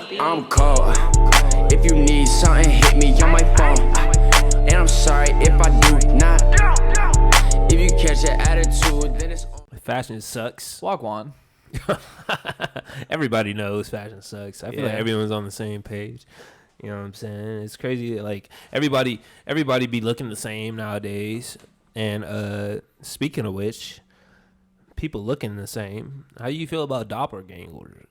I'm cold. If you need something, hit me on my phone. And I'm sorry if I do not. If you catch an attitude, then it's on. Fashion sucks. Wagwan. Everybody knows fashion sucks. I feel like everyone's on the same page. You know what I'm saying? It's crazy. Like everybody be looking the same nowadays. And speaking of which, people looking the same. How do you feel about doppelgangers?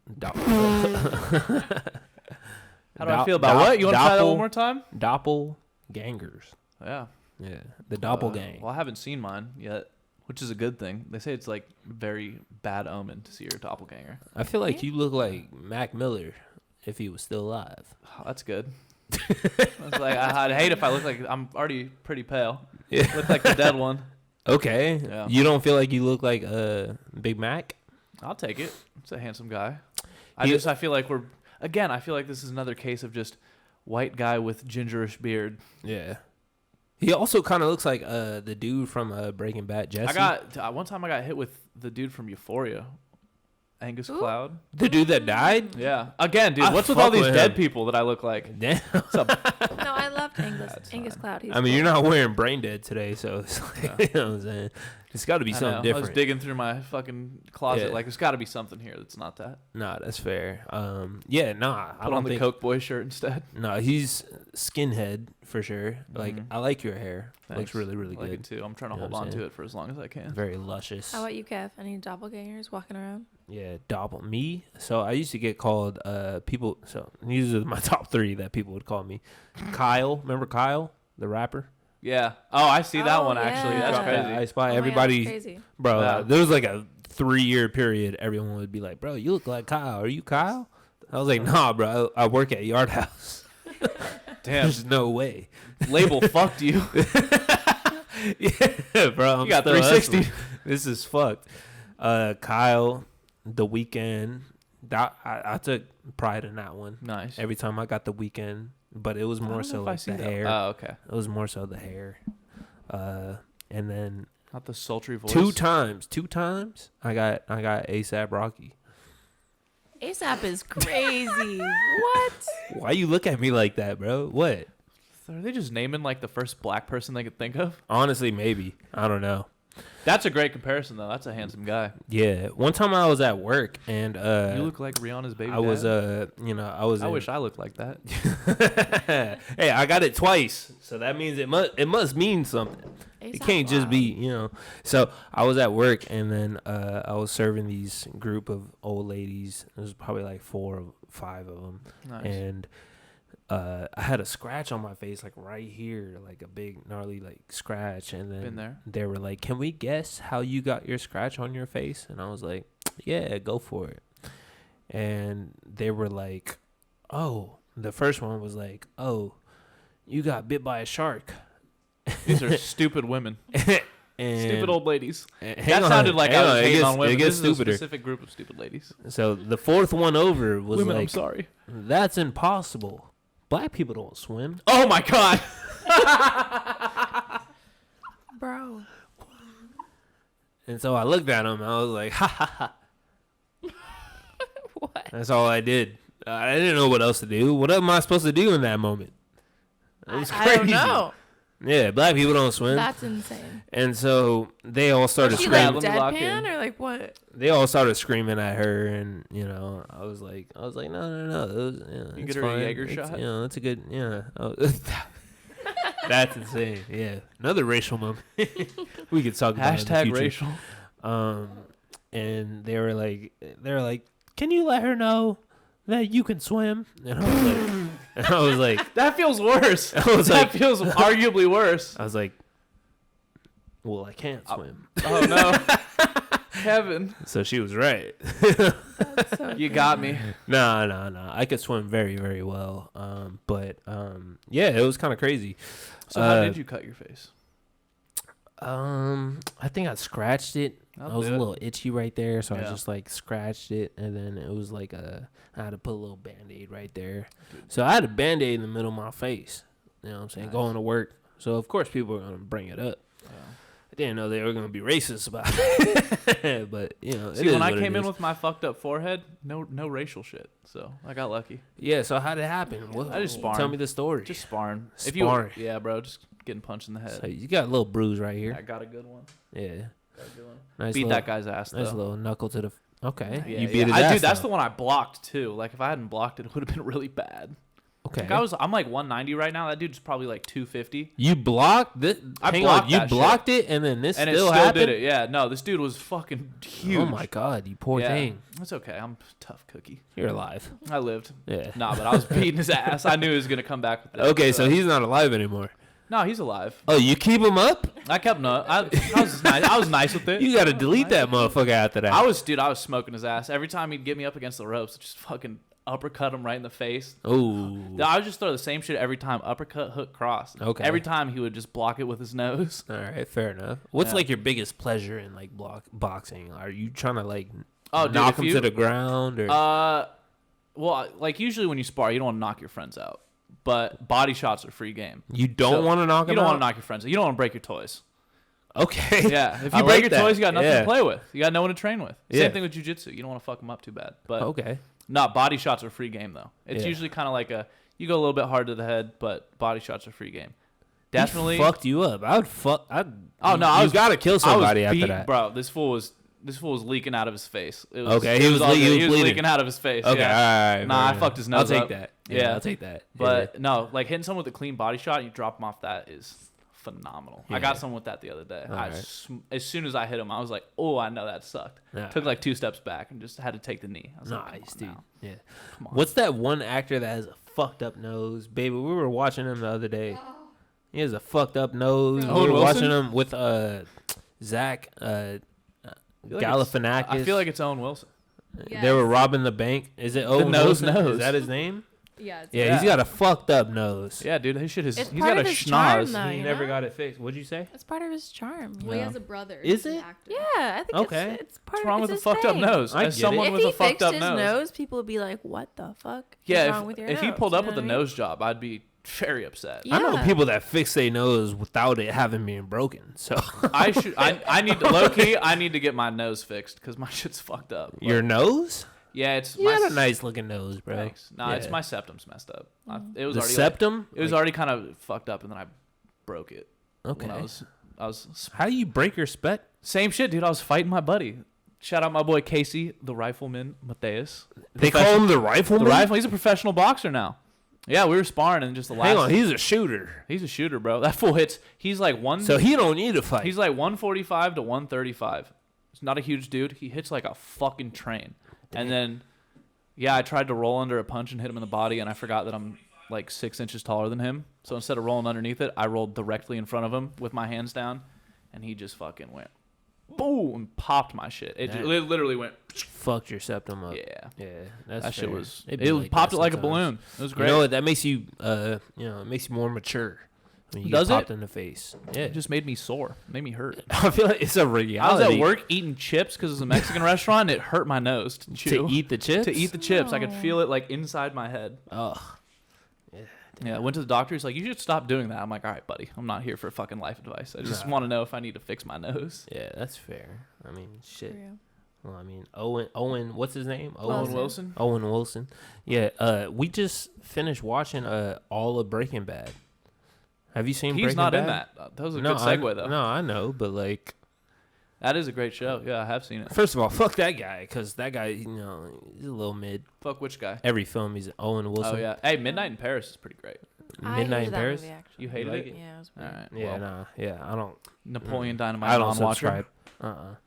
How do I feel about what? You want to try that one more time? Doppelgangers. Yeah. Yeah. The doppelgang. Well, I haven't seen mine yet, which is a good thing. They say it's like very bad omen to see your doppelganger. I feel like you look like Mac Miller if he was still alive. Oh, that's good. I was like, I'd hate if I look like I'm already pretty pale. Yeah. Look like the dead one. Okay. Yeah. You don't feel like you look like Big Mac? I'll take it. It's a handsome guy. I feel like I feel like this is another case of just white guy with gingerish beard. Yeah. He also kind of looks like the dude from Breaking Bad, Jesse. One time I got hit with the dude from Euphoria, Angus Cloud. The dude that died? Yeah. Again, dude, what's with all these dead people that I look like? Damn. No, I loved Angus Cloud. I mean, you're not wearing brain dead today, so it's like, you know what I'm saying? It's got to be something different. I was digging through my fucking closet. Like, there's got to be something here that's not that. Nah, that's fair. I don't on the Coke Boy shirt instead. No, he's skinhead for sure. Like, I like your hair. Thanks. Looks really, really good. I like it too. I'm trying to hold on to it for as long as I can. Very luscious. How about you, Kev? Any doppelgangers walking around? Yeah, me. So I used to get called people. So these are my top 3 that people would call me. Kyle, remember Kyle, the rapper? Yeah. Oh, I see that one actually. That's crazy. I spy everybody. That's crazy. Bro, there was like a 3-year period. Everyone would be like, "Bro, you look like Kyle. Are you Kyle?" I was like, "Nah, bro. I work at Yard House." Damn. There's no way. Label fucked you. Yeah, bro. You got 360. This is fucked. Kyle, The Weeknd. I took pride in that one. Nice. Every time I got The Weeknd, but it was more so like the hair. Oh, okay. It was more so the hair. And then not the sultry voice. Two times I got ASAP Rocky. ASAP is crazy. What? Why you look at me like that, bro? What? Are they just naming like the first black person they could think of? Honestly, maybe. I don't know. That's a great comparison, though. That's a handsome guy. Yeah. One time I was at work and you look like Rihanna's baby. I was I wish I looked like that. Hey, I got it twice, so that means it must mean something. It can't just be, So I was at work and then I was serving these group of old ladies. There was probably like 4 or 5 of them. Nice. And I had a scratch on my face, like right here, like a big gnarly like scratch. And then they were like, "Can we guess how you got your scratch on your face?" And I was like, "Yeah, go for it." And they were like, "Oh," the first one was like, "Oh, you got bit by a shark." These are stupid women. And stupid old ladies. That sounded like I was hating on women. This is a specific group of stupid ladies. So the 4th one over was women, like, I'm sorry. "That's impossible. Black people don't swim." Oh my God. Bro. And so I looked at him and I was like, "Ha ha ha." What? That's all I did. I didn't know what else to do. What am I supposed to do in that moment? It was crazy. I don't know. Yeah, black people don't swim. That's insane. And so they all started Was she screaming. like deadpan or like what? They all started screaming at her, and I was like, no. It was, you it's get her fine. a Jaeger shot. It's a good, That's insane. Yeah, another racial moment. We could talk about it in the future. #racial. And they were like, "Can you let her know that you can swim?" And I was like, that feels worse. That feels arguably worse. I was like, "Well, I can't swim." Oh no, Kevin. So she was right. You got me. No. I could swim very, very well. Yeah, it was kind of crazy. So how did you cut your face? I think I scratched it. I was a little itchy right there, so I just like scratched it, and then it was like I had to put a little Band-Aid right there. So I had a Band-Aid in the middle of my face. You know what I'm saying? Nice. Going to work. So of course people are gonna bring it up. I didn't know they were gonna be racist about it. But you know, see, when I came in with my fucked up forehead, no racial shit. So I got lucky. Yeah. So how did it happen? I just sparring. Tell me the story. Just sparring. Sparring. Yeah, bro. Just getting punched in the head. So you got a little bruise right here. I got a good one. Yeah. Got a good one. Nice Beat little, that guy's ass though. Nice little knuckle to the. Okay. Yeah, you beat his I ass. dude, that's though. the one I blocked too. Like if I hadn't blocked it, it would have been really bad. Okay. Like I'm like 190 right now. That dude's probably like 250. You blocked this. Hang on. You blocked it, and then this and still it still happened. did it. Yeah. No, this dude was fucking huge. Oh my god, you poor thing. That's okay. I'm a tough cookie. You're alive. I lived. Yeah. Nah, but I was beating his ass. I knew he was gonna come back with that. Okay, so he's not alive anymore. No, he's alive. Oh, you keep him up? I kept no. I was nice. I was nice with it. You got to delete that motherfucker after that. I was smoking his ass every time he'd get me up against the ropes. Just fucking uppercut him right in the face. Oh. I would just throw the same shit every time. Uppercut, hook, cross. Okay. Every time he would just block it with his nose. All right, fair enough. What's like your biggest pleasure in like boxing? Are you trying to like knock him to the ground or? Well, like usually when you spar, you don't want to knock your friends out. But body shots are free game. You don't want to knock him out? You don't want to knock your friends out. You don't want to break your toys. Okay. Yeah. If you break your toys, you got nothing to play with. You got no one to train with. Yeah. Same thing with jiu-jitsu. You don't want to fuck them up too bad. But okay. No, body shots are free game, though. It's usually kind of like you go a little bit hard to the head, but body shots are free game. Definitely. He fucked you up. I was got to kill somebody after that. Bro, this fool was leaking out of his face. He was leaking out of his face. Okay, yeah. all right. Nah, I fucked his nose I'll up. take that. Yeah, I'll take that. But no, like hitting someone with a clean body shot and you drop him off, that is phenomenal. I got someone with that the other day. As soon as I hit him, I was like, oh, I know that sucked. Took like 2 steps back and just had to take the knee. I was nice, dude. now. Yeah. Come on. What's that one actor that has a fucked up nose? Baby, we were watching him the other day. He has a fucked up nose. Owen We were Wilson? watching him with Zach Galifianakis. I feel like it's Owen Wilson. Yes. They were robbing the bank. Is it Owen Wilson? nose. Is that his name? Yeah. Yeah, he's got a fucked up nose. Yeah, dude, his shit is. It's He's part got a of his charm, schnoz. though. He you never know? got it fixed. What'd you say? It's part of his charm. Well, he has a brother. Is who's an it? actor. Yeah, I think Okay. it's part What's wrong of with a his fucked up thing. nose? I As get someone it. If with he a fucked fixed up his nose. nose, people would be like, "What the fuck? Yeah, What's wrong with your if he nose?" pulled up You with a know what I mean? nose job, I'd be very upset. Yeah. I know people that fix their nose without it having been broken. So I need to low key. I need to get my nose fixed because my shit's fucked up. Like, your nose? yeah, it's You got a nice looking nose, bro. Thanks. Nah, it's Yeah. my septum's messed up. It was The already septum? it was already kind of fucked up, and then I broke it. Okay. When I was How do you break your spec? same shit, dude. I was fighting my buddy. Shout out my boy Casey, the rifleman Mateus. They call him the rifleman? The rifle. He's a professional boxer now. Yeah, we were sparring and just the last. Hang on, he's a shooter. He's a shooter, bro. That fool hits. He's like one. So he don't need to fight. He's like 145 to 135. He's not a huge dude. He hits like a fucking train. And then, yeah, I tried to roll under a punch and hit him in the body, and I forgot that I'm like 6 inches taller than him. So instead of rolling underneath it, I rolled directly in front of him with my hands down, and he just fucking went boom and popped my shit. It literally went. Fucked your septum up. Yeah. Yeah. That's That shit fair. was. It'd be It like popped that it like a sometimes. balloon. It was great. You know what? That makes you, it makes you more mature when you Does get it? popped in the face. Yeah. It just made me sore. Made me hurt. I feel like it's a I was reality. at work eating chips because it was a Mexican restaurant. And it hurt my nose to chew. To eat the chips? To eat the chips. I could feel it like inside my head. Ugh. Yeah, I went to the doctor. He's like, you should stop doing that. I'm like, all right, buddy. I'm not here for fucking life advice. I just want to know if I need to fix my nose. Yeah, that's fair. I mean, shit. For real. Well, I mean, Owen, what's his name? Owen Wilson? Owen Wilson. Yeah, we just finished watching all of Breaking Bad. Have you seen Breaking Bad? He's not in that. That was a good segue, though. No, I know, but like, that is a great show. Yeah, I have seen it. first of all, fuck that guy, because that guy, he's a little mid. Fuck which guy? Every film, he's Owen Wilson. Oh, yeah. Hey, Midnight in Paris is pretty great. I Midnight hated in that Paris. movie, actually. You hated like it? Yeah, it was All weird. right. Yeah, well, nah, yeah, I don't. Napoleon Dynamite I don't non-watcher. subscribe.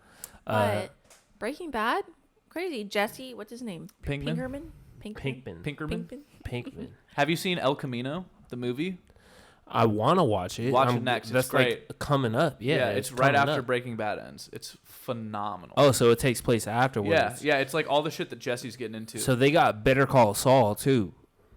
But Breaking Bad, crazy. Jesse, what's his name? Pinkman? Pinkman. Pinkerman? Pinkman. Have you seen El Camino, the movie? I want to watch it. Watch it next. That's It's great. like coming up. Yeah, It's right coming after up. Breaking Bad ends. It's phenomenal. Oh, so it takes place afterwards. Yeah. It's like all the shit that Jesse's getting into. So they got Better Call Saul too.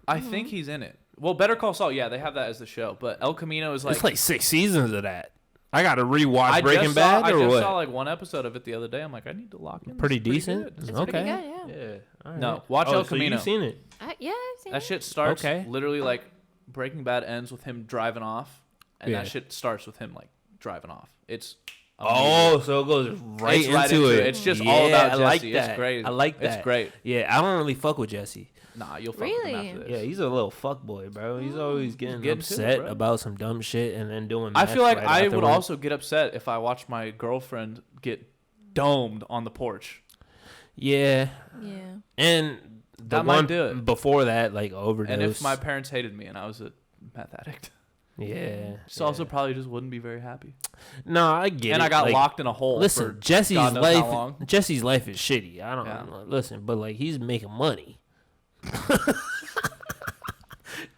I think he's in it. Well, Better Call Saul, yeah, they have that as the show. But El Camino is like... It's like 6 seasons of that. I got to rewatch I Breaking just Bad saw, or I just what? saw like one episode of it the other day. I'm like, I need to lock in. Pretty This is decent. good. It's Okay. pretty good, yeah. All right. No, watch El so Camino. you've seen it. Yeah, I've seen That it. shit starts Okay. literally like Breaking Bad ends with him driving off. And Yeah. that shit starts with him like driving off. It's Oh, so it goes right into it. It's just all about Jesse. I like that. It's great. I like that. It's great. Yeah, I don't really fuck with Jesse. Nah, you'll fuck Really? with him after this. Yeah, he's a little fuck boy, bro. He's always getting upset to it, about some dumb shit and then doing. I feel like right I would afterwards. also get upset if I watched my girlfriend get domed on the porch. Yeah. Yeah. And the That one might do it. before that, like overdose. And if my parents hated me and I was a meth addict, yeah, also probably just wouldn't be very happy. No, I get it. And I got like, locked in a hole. Listen, for Jesse's God knows how life. long. Jesse's life is shitty. I don't Yeah. listen, but like he's making money.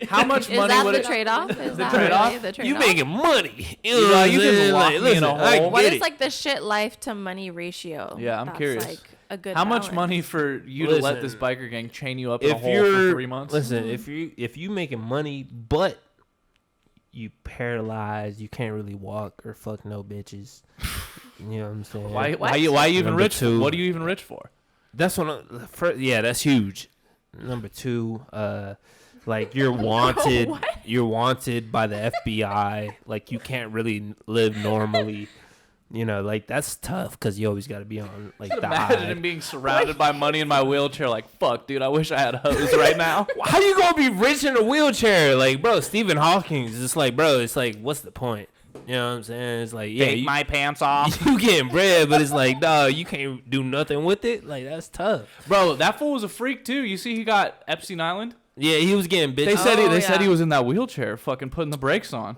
How much Is money that would the it? trade-off? Is that trade-off? really the trade-off? You making money? You You know what I'm can saying? lock Like, me in a listen, I hole. What get is it. like the shit life to money ratio? Yeah, I'm That's curious. Like a good How much balance. money for you to let Listen, this biker gang chain you up in a if hole you're for 3 months? listen, if you making money, but you paralyzed, you can't really walk or fuck no bitches. You know what I'm saying? Why What? you even Number rich? two. What are you even rich for? That's yeah, that's huge. Number two, like you're wanted. What? You're wanted by the FBI. Like you can't really live normally. You know, like that's tough because you always got to be on like the Imagine eye. him being surrounded by money in my wheelchair. Like, fuck, dude, I wish I had a hose right now. How you gonna be rich in a wheelchair? Like, bro, Stephen Hawking is just like, bro, it's like, what's the point? You know what I'm saying? It's like, yeah, Take my pants off. you getting bread, but it's like, no, you can't do nothing with it. Like, that's tough. Bro, that fool was a freak, too. You see he got Epstein Island? Yeah, he was getting bitches. They said yeah. he was in that wheelchair fucking putting the brakes on.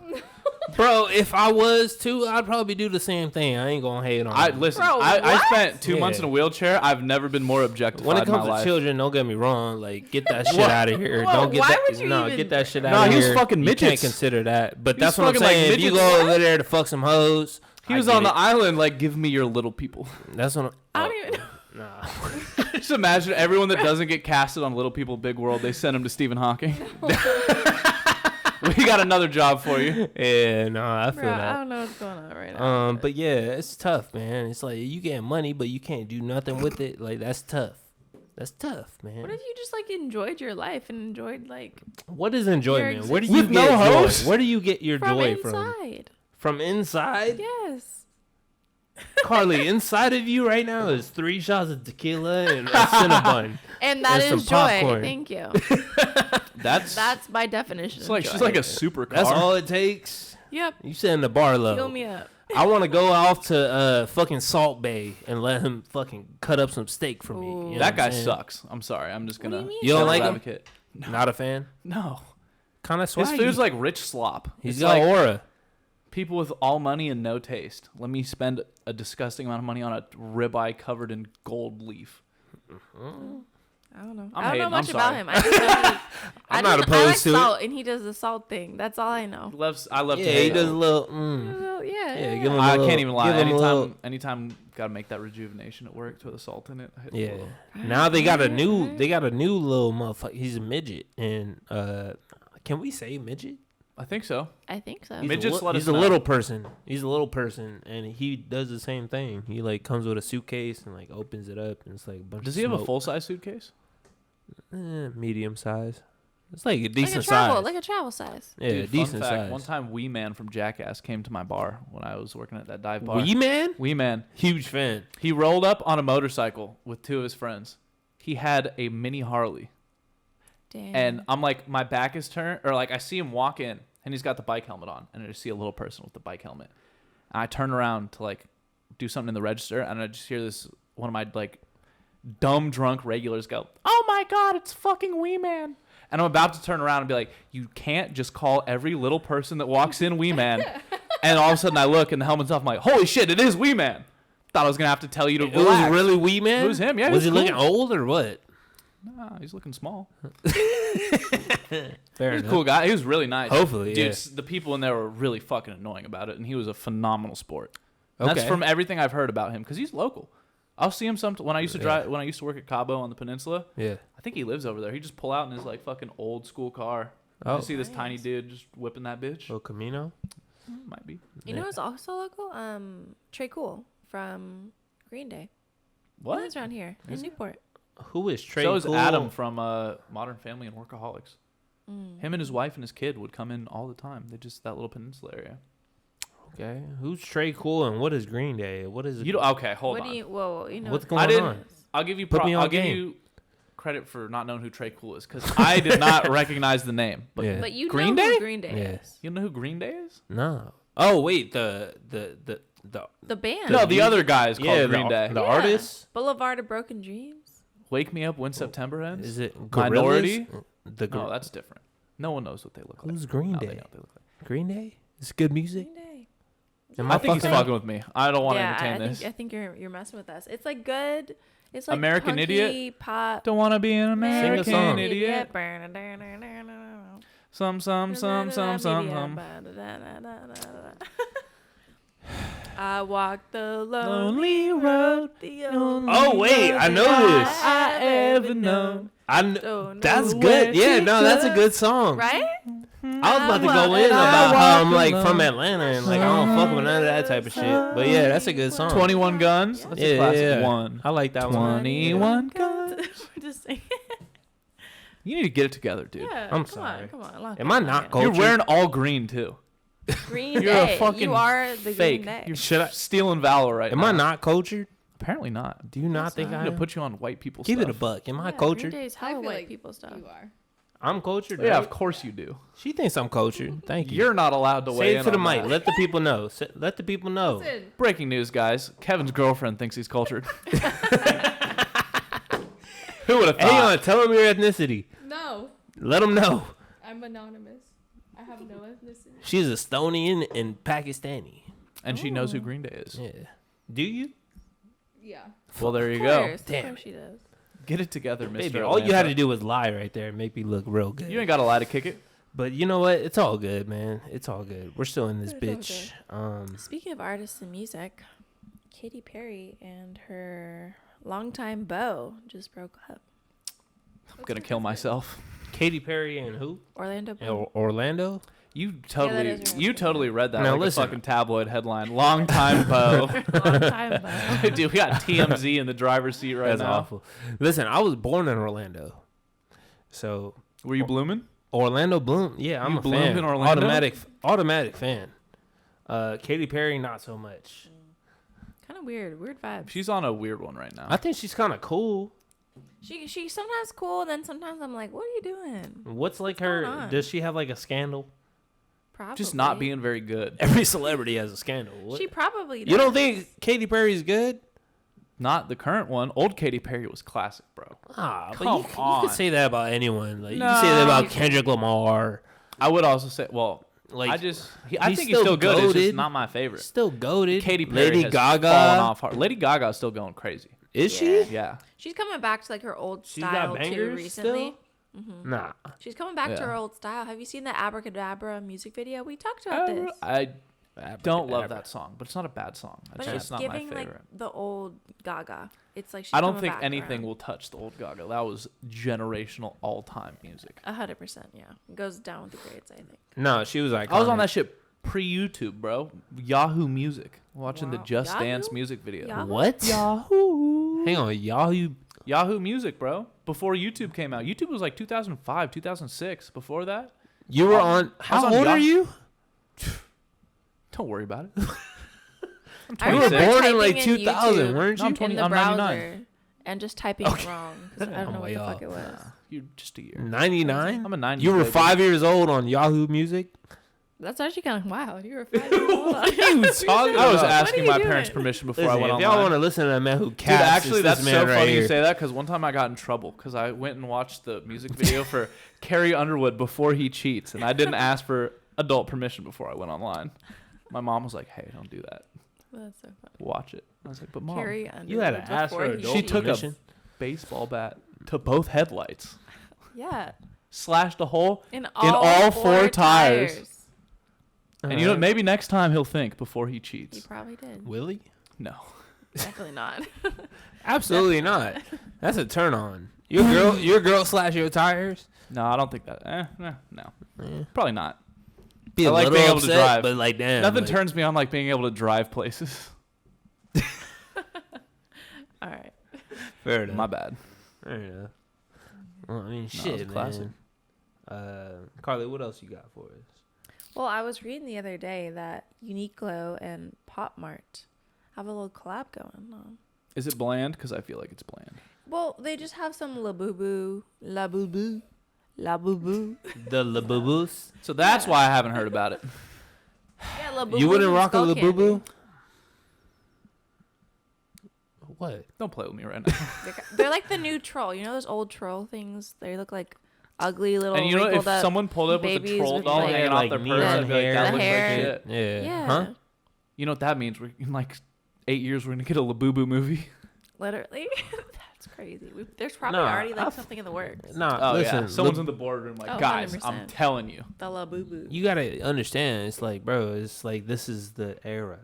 Bro, if I was too, I'd probably do the same thing. I ain't gonna hate on him. Listen, Bro, I what? spent 2 Yeah. months in a wheelchair. I've never been more objectified When it in my comes to life. children, don't get me wrong. Like, get that shit out of here. Whoa, Don't get why that. would you no, even- get that shit out No, of he was here. fucking You can't midgets. consider that. But He that's was what I'm fucking like saying. If you midgets. go over there to fuck some hoes, He I was get on the it. island like, give me your little people. That's what I don't even. Nah. Just imagine everyone that doesn't get casted on Little People Big World, they send him to Stephen Hawking. We got another job for you. Yeah, no, I feel Bro, I that. don't know what's going on right now. But yeah, it's tough, man. It's like you getting money, but you can't do nothing with it. Like that's tough. That's tough, man. What if you just like enjoyed your life and enjoyed like What is enjoyment? Your Where do you With get no joy? host? Where do you get your from joy inside? from? From inside? Yes. Carly, inside of you right now is 3 shots of tequila and a Cinnabon. And that And is some joy. popcorn. Thank you. That's my definition. it's Of like joy. she's like a supercar. That's all it takes. Yep. You setting the bar low. Fill me up. I want to go off to fucking Salt Bay and let him fucking cut up some steak for me. You know Ooh. what That I'm guy saying? sucks. I'm sorry. I'm just What do gonna. you mean? You don't devil's like him? advocate. Not a fan. No. Kind of His swaggy. food's like rich slop. He's It's got like aura. people with all money and no taste. Let me spend a disgusting amount of money on a ribeye covered in gold leaf. I don't know. I'm I don't hating. know I'm much about sorry. him. I just know I'm I not just- opposed I like to it. salt, and he does the salt thing. That's all I know. I love Yeah, tomato. he does a little. Well, yeah. Give him a I little, can't even lie. give him a little- Anytime gotta make that rejuvenation at work with the salt in it. I hit a Yeah. little- Now they got a new little motherfucker. He's a midget, and can we say midget? I think so. I think so. He's Midgets let us he's a know. little person. He's a little person, and he does the same thing. He like comes with a suitcase and like opens it up, and it's like a bunch Does of he have a smoke. full size suitcase? Medium size? It's like a decent like a size. travel size. Yeah, Dude, decent fun fact, size. One time, Wee Man from Jackass came to my bar when I was working at that dive bar. Wee Man, Wee Man. huge fan. He rolled up on a motorcycle with 2 of his friends. He had a mini Harley. Damn. And I'm like, my back is turned, or like I see him walk in, and he's got the bike helmet on, and I just see a little person with the bike helmet. And I turn around to like do something in the register, and I just hear this one of my like dumb drunk regulars go, "Oh my god, it's fucking Wee Man!" And I'm about to turn around and be like, "You can't just call every little person that walks in Wee Man." And all of a sudden, I look, and the helmet's off. I'm like, "Holy shit, it is Wee Man!" Thought I was gonna have to tell you to It relax. was really Wee Man. It was him, yeah, he Was was he looking cool. old or what? Nah, he's looking small. Fair He's a enough. cool guy. He was really nice. Hopefully, Dude, yeah. the people in there were really fucking annoying about it, and he was a phenomenal sport. And That's Okay. from everything I've heard about him, because he's local. I'll see him when I used to Yeah. when I used to work at Cabo on the peninsula. Yeah. I think he lives over there. He just pull out in his like fucking old school car. Oh. You see this tiny dude just whipping that bitch? El Camino. Might be. You know who's also local? Trey Cool from Green Day. He What? lives around here in Newport. Who is Trey? So is Cool? Adam from Modern Family and Workaholics. Mm. Him and his wife and his kid would come in all the time. They just that little peninsula area. Okay. Who's Trey Cool and what is Green Day? What is it? Okay, hold on. Whoa, you know What's going on? I'll give you I'll give you credit for not knowing who Trey Cool is because I did not recognize the name. But you Green know Day? who Green Day is. You know who Green Day is? No. Oh wait, the band. No, the other guy is called Green Day. The artist. Boulevard of Broken Dreams. Wake Me Up When September Ends. Is it Minority? Gorillaz? No, that's different. No one knows what they look like. Who's Green No, Day? they know what they look like. Green Day? It's good music. Green Day. I think he's fucking with me. I don't want to entertain this. I think you're messing with us. It's like good. It's like American punky Idiot? pop. Don't want to be an American Sing a song. idiot. Some. I walked the Lonely road. the only Oh wait, I know this. I ever known. That's good. Yeah, no, that's a good song. right? I was about to go in about how I'm like from Atlanta and like I don't fuck with none of that type of shit. But yeah, that's a good song. 21 Guns. That's a classic one. I like that one. 21 Guns. Just saying. You need to get it together, dude. Yeah, I'm come sorry. On, come on. Am I not You're cultured? wearing all green too. Green You're Day. a fucking You are the fake. Green Day. You're stealing valor right now. Am I not cultured? Apparently not. Do you not think I'm I gonna am? put you on white people Give stuff. it a buck. Am I Yeah, cultured? Green Day's I hella feel white like people stuff. You are. I'm cultured. Yeah, right? of course you do. She thinks I'm cultured. Thank you. You're not allowed to Say weigh it in to the on mic. that. Let the people know. Let the people know. Listen, Breaking news, guys. Kevin's girlfriend thinks he's cultured. Who would have Hey, thought? tell them your ethnicity. no, Let them know. I'm anonymous. I have no ethnicity. She's Estonian and Pakistani. And she knows who Green Day is. Yeah. Do you? Yeah. Well, there you Of go. course, Damn of course she does. Get it together, Mr. Baby, all you had Atlanta. to do was lie right there and make me look real good. You ain't got to lie to kick it. But you know what? It's all good, man. It's all good. We're still in this It's all bitch. Speaking of artists and music, Katy Perry and her longtime beau just broke up. I'm going to kill myself. Katy Perry and who? Orlando Bloom. Orlando? You that totally, is right. you totally read that Now like listen. a fucking tabloid headline. Long time beau. Longtime beau. Dude, we got TMZ in the driver's seat right That's now. awful. Listen, I was born in Orlando. So Were you blooming? Orlando Bloom, yeah, I'm You a bloomed fan. in Orlando? Automatic fan. Katy Perry, not so much. Kind of weird vibes. She's on a weird one right now. I think she's kind of cool. She's sometimes cool, and then sometimes I'm like, what are you doing? What's like going her? on? Does she have like a scandal? Probably. Just not being very good. Every celebrity has a scandal. What? She probably does. You don't think Katy Perry's good? Not the current one. Old Katy Perry was classic, bro. Ah, but Come you on. can say that about anyone. Like you No. can say that about Kendrick Lamar. I would also say, well, Like I think he's he's still good. It's goated. just not my favorite. Still goated. Katy Perry Lady has Gaga. fallen off hard. Lady Gaga is still going crazy. Is she? Yeah. She's coming back to like her old She's got style too bangers recently. Nah. She's coming back to Yeah. her old style. Have you seen the Abracadabra music video? We talked about this. I don't love that song, but it's not a bad song. It's But just it's not my giving favorite. like the old Gaga. It's like she's I don't coming think back anything around. will touch the old Gaga. That was generational all-time music. 100%, yeah. It goes down with the grades, I think. No, she was iconic. I was on that shit pre-YouTube, bro. Yahoo Music, watching the Wow. Just Yahoo? Dance music video. Yahoo? What? Yahoo. Hang on, Yahoo. Yahoo Music, bro. Before YouTube came out. YouTube was like 2005, 2006. Before that, You were on. I was How on old are Yahoo. you? don't worry about it. I You were remember born in like typing in 2000, YouTube weren't No, you? I'm 20 in the I'm browser 99. and just typing it wrong. 'Cause I don't know what the fuck it was. You're just a year. 99. I'm a 90s You were baby. 5 years old on Yahoo Music. That's actually kind of wild. You were 5 years old. He was talking I was about. asking you my doing? parents' permission before I Listen, went if online. y'all want to listen to that man who Dude, casts, actually, it's that's this so man right funny you here. say that because one time I got in trouble because I went and watched the music video for Carrie Underwood Before He Cheats, and I didn't ask for adult permission before I went online. My mom was like, "Hey, don't do that. That's so funny. Watch it." I was like, "But mom, Carrie You had to Underwood ask for before he adult she took a permission. baseball bat to both headlights, Yeah. slashed a hole, In all four tires. and you know Uh-huh. maybe next time he'll think before he He cheats." probably did. Willie? No, Definitely not. Absolutely not. That's a turn on. Your girl slash your tires. no, I don't think that. No, Eh. probably not. Be I a like little being able to upset, drive. but like damn, Nothing like, turns me on like being able to drive places. All right. Fair enough. My bad. Fair enough. Well, I mean, it's shit, classic. man. Carly, what else you got for us? Well, I was reading the other day that Uniqlo and Pop Mart have a little collab going on. Is it bland? Because I feel like it's bland. Well, they just have some Labooboo. The Laboobos. So that's why I haven't heard about it. Yeah, Labooboo. You wouldn't rock a Labooboo? What? Don't play with me right now. They're like the new troll. You know those old troll things? They look like ugly little. And you know, if wrinkled up someone pulled up with a babies troll with, doll like, hanging off their neon purse, I'd be like, hair. that The looks hair. like shit. Yeah. Yeah. Huh? You know what that means? We're in like 8 years, we're gonna get a Labooboo movie. Literally, that's crazy. There's probably No, already like something in the works. Nah, Oh listen. yeah, someone's in the boardroom like, Oh, guys, 100%. I'm telling you. The Labooboo. You gotta understand. It's like, bro. It's like this is the era,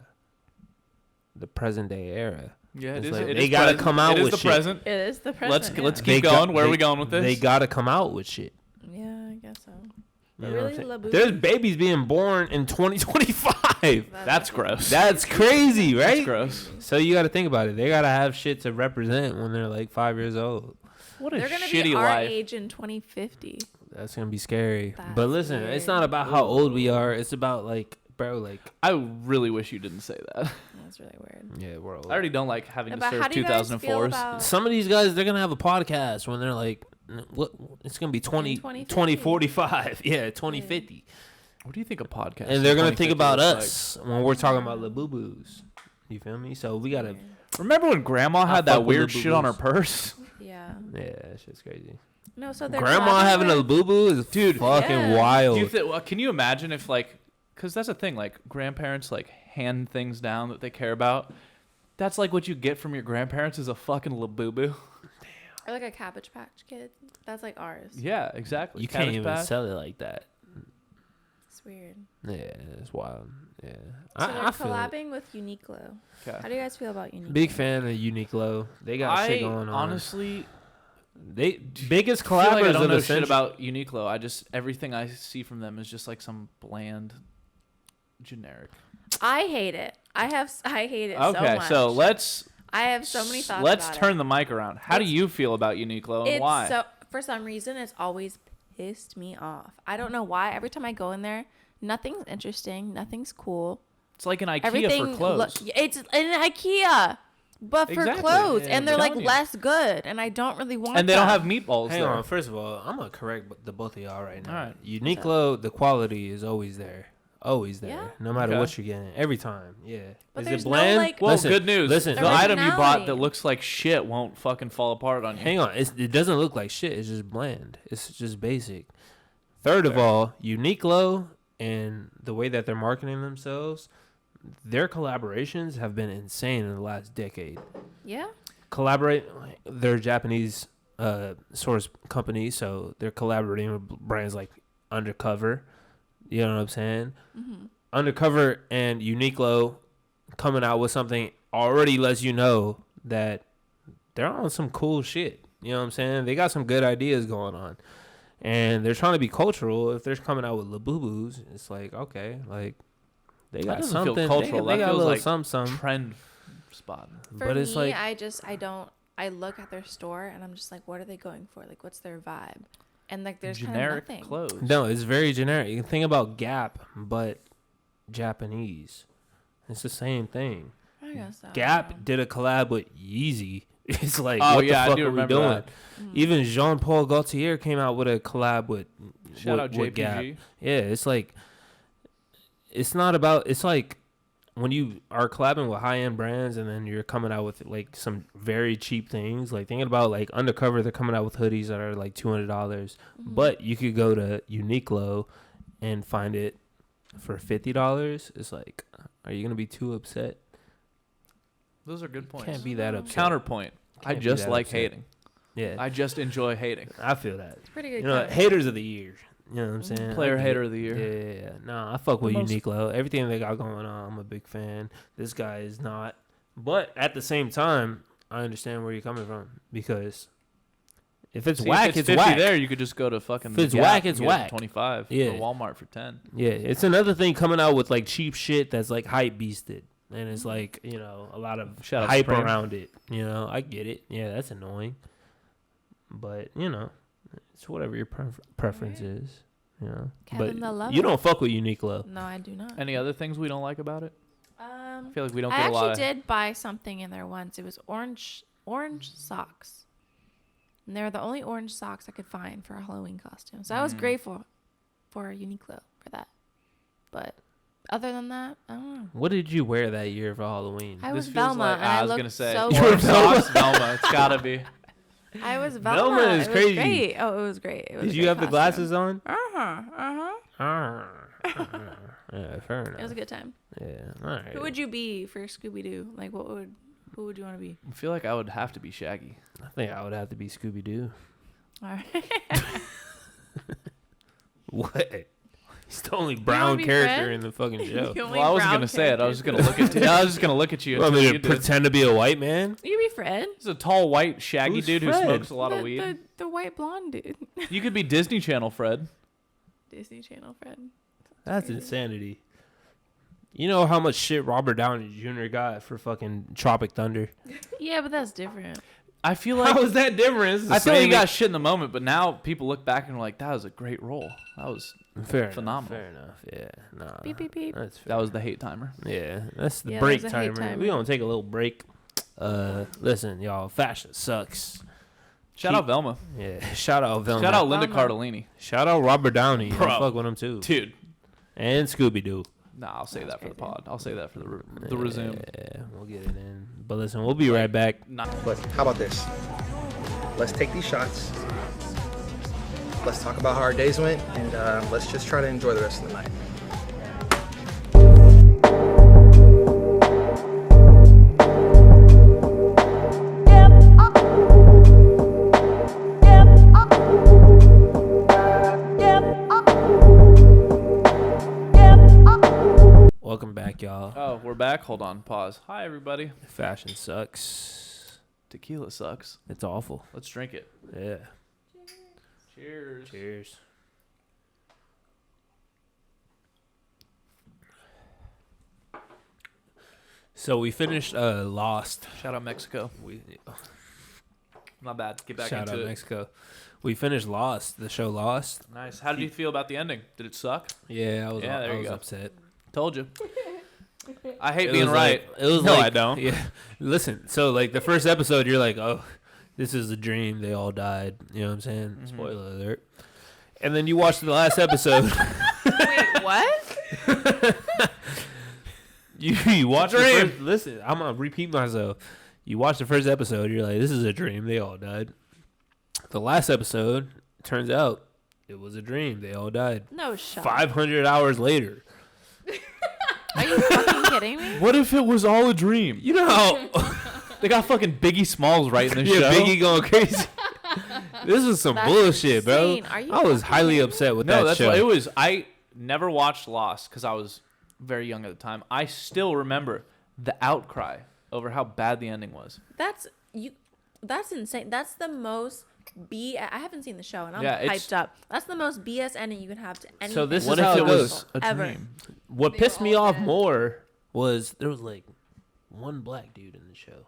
the present day era. Yeah, It's it is. like It they is gotta present. come out It is with the shit. present. It is the present. Let's yeah. keep going. Where are we going with this? They gotta come out with shit. Yeah, I guess so. You But know what I'm really, saying? Labooboo? There's babies being born in 2025. That's gross. That's crazy, right? That's gross. So you got to think about it. They got to have shit to represent when they're like 5 years old. What a They're gonna shitty be our life. age in 2050. That's gonna be scary. That's but listen, it's weird. not about how old we are. It's about like, bro, like, I really wish you didn't say that. That's really weird. yeah, we're old. I already don't like having to But serve how do you guys feel 2004s. about Some of these guys, they're gonna have a podcast when they're like, what? It's gonna be 2045. Yeah, 2050. What do you think a podcast? And they're in gonna think 2050 about looks us when we're talking about Laboobos. You feel me? So we gotta. like? Remember when Grandma I had fuck that with weird shit on her Laboobos. purse? Yeah. Yeah, that shit's crazy. No, so they're Grandma having a collaborating Labooboo is Dude, fucking yeah. wild. Can you imagine if like, because that's the thing, like grandparents like hand things down that they care about. That's like what you get from your grandparents is a fucking Labooboo. Or like a Cabbage Patch Kid. That's like ours. Yeah, exactly. You can't Cabbage even Patch. sell it like that. It's weird. Yeah, it's wild. Yeah, So they're I feel it. collabing with Uniqlo. How Okay. do you guys feel about Uniqlo? Big fan of Uniqlo. They got shit going on. Honestly, They biggest I feel like I collabers don't of know the shit century. about Uniqlo. I just everything I see from them is just like some bland, generic. I hate it. I hate it so Okay, much. so let's I have so many thoughts let's about turn it. the mic around. How do you feel about Uniqlo and It's why? so for some reason it's always pissed me off. I don't know why. Every time I go in there, nothing's interesting, nothing's cool. It's like an IKEA Everything for clothes. it's an IKEA, but for Exactly. clothes, Yeah, and they're I'm like telling you. less good, and I don't really want. And they don't them. have meatballs Hang there. on. First of all, I'm gonna correct the both of y'all right now. All right. Uniqlo, the quality is always there. Always there. Yeah? No matter Okay. what you're getting. Every time. Yeah. But is there's it no, bland? like- Well, Listen, good news. Listen, the item you bought Originality. that looks like shit won't fucking fall apart on you. hang on. It doesn't look like shit. It's just bland. It's just basic. Third of Fair. all, Uniqlo and the way that they're marketing themselves, their collaborations have been insane in the last decade. Yeah. They're Japanese source company, so they're collaborating with brands like Undercover. You know what I'm saying? Mm-hmm. Undercover and Uniqlo coming out with something already lets you know that they're on some cool shit. You know what I'm saying? They got some good ideas going on. And they're trying to be cultural. If they're coming out with Laboobos, it's like, okay, like they That got doesn't something. feel cultural. They That got a feels little like some. Trend spot. For But me, it's like I look at their store and I'm just like, what are they going for? Like, what's their vibe? And like, there's Generic kind of nothing. clothes. No, it's very generic. You can think about Gap, but Japanese. It's the same thing. I guess so. Gap did a collab with Yeezy. It's like, Oh, what yeah, I the fuck do are we remember doing? that. Even Jean-Paul Gaultier came out with a collab with Shout out with Gap. JPG. Yeah, it's like, it's not about, it's like when you are collabing with high-end brands and then you're coming out with like some very cheap things, like thinking about like Undercover, they're coming out with hoodies that are like $200, but you could go to Uniqlo and find it for $50. It's like, are you going to be too upset? Those are good points. Can't be that upset. Counterpoint. I Can't be just that like upset. hating. Yeah, I just enjoy hating. I feel that. It's pretty good. You know, cover. haters of the year. You know what I'm saying? Player I get hater it. of the year. Yeah. No, I fuck with The most- Uniqlo. Everything they got going on, I'm a big fan. This guy is not. But at the same time, I understand where you're coming from because if it's See, whack, if it's 50 whack. there, you could just go to fucking If it's Gap whack, and it's get it for whack. 25. Yeah. Or Walmart for 10. Yeah, it's another thing coming out with like cheap shit that's like hype beasted. And it's like, you know, a lot of Shout out hype Supreme. around it. You know, I get it. Yeah, that's annoying. But, you know, it's whatever your preference is. You know, Kevin but the Lover. you don't fuck with Uniqlo. No, I do not. Any other things we don't like about it? I feel like we don't I get a lot actually of. did buy something in there once. It was orange socks. And they were the only orange socks I could find for a Halloween costume. So I was grateful for Uniqlo for that. But other than that, I don't know. What did you wear that year for Halloween? I was This feels Velma, like- and I was looked gonna say so orange good. socks, Velma. It's gotta be. I was Velma. Velma is it crazy. Was great. Oh, it was great. It was Did a you great have the costume. glasses on? Yeah, fair enough. It was a good time. Yeah, all right. Who would you be for Scooby Doo? Like, who would you want to be? I feel like I would have to be Shaggy. I think I would have to be Scooby Doo. All right. What? He's the only brown be character Fred? in the fucking show. The only Well, I wasn't brown gonna say it. I was just character. gonna look at. I was just gonna look at you. You want until me you to did. pretend to be a white man? You could be Fred. He's a tall, white, shaggy Who's dude Fred? who smokes a lot of weed. The white blonde dude. You could be Disney Channel Fred. Disney Channel Fred. That's crazy. insanity. You know how much shit Robert Downey Jr. got for fucking Tropic Thunder? Yeah, but that's different. I feel like How is that different? I feel like you got shit in the moment, but now people look back and are like, "That was a great role. That was fair phenomenal." Fair enough. Yeah. Nah. Beep, beep, beep. That's fair. That was the hate timer. Yeah, that's the Yeah, that break was a hate timer. timer. We gonna take a little break. Listen, y'all, fashion sucks. Shout out Velma. Yeah, shout out Velma. Shout out Linda Velma. Cardellini. Shout out Robert Downey. Bro. I fuck with him too. Dude. And Scooby Doo. Nah, I'll say that for the crazy. pod. I'll say that for the resume. Yeah, we'll get it in. But listen, we'll be right back. But how about this? Let's take these shots. Let's talk about how our days went, and let's just try to enjoy the rest of the night. Welcome back, y'all. Oh, we're back. Hold on. Pause. Hi, everybody. Fashion sucks. Tequila sucks. It's awful. Let's drink it. Yeah. Cheers. Cheers. So we finished Lost. Shout out Mexico. Not bad. Get back Shout into out it. Mexico. We finished Lost, the show Lost. Nice. How did you feel about the ending? Did it suck? Yeah, I was, Yeah, there I you was go. upset. Told you. I hate It being was right. Like, it was No, like, I don't. Yeah. Listen, so like the first episode, you're like, oh, this is a dream. They all died. You know what I'm saying? Mm-hmm. Spoiler alert. And then you watch the last episode. Wait, what? you watch the Dream. first, listen, I'm gonna repeat myself. You watch the first episode, you're like, this is a dream. They all died. The last episode, turns out it was a dream. They all died. No shot. 500 hours later. Are you fucking kidding me? What if it was all a dream? You know how They got fucking Biggie Smalls right in this yeah, show. Biggie going crazy. This is some That's bullshit, bro. insane. Are you I was fucking highly kidding me? upset with No, that that's show. what it was. I never watched Lost because I was very young at the time. I still remember the outcry over how bad the ending was. That's insane. That's the most I haven't seen the show and I'm Yeah, it's- hyped up. That's the most BS ending you can have to anything. So this What is if how it it was goes. a Ever. dream? What They pissed were me all off dead. more was there was like one black dude in the show.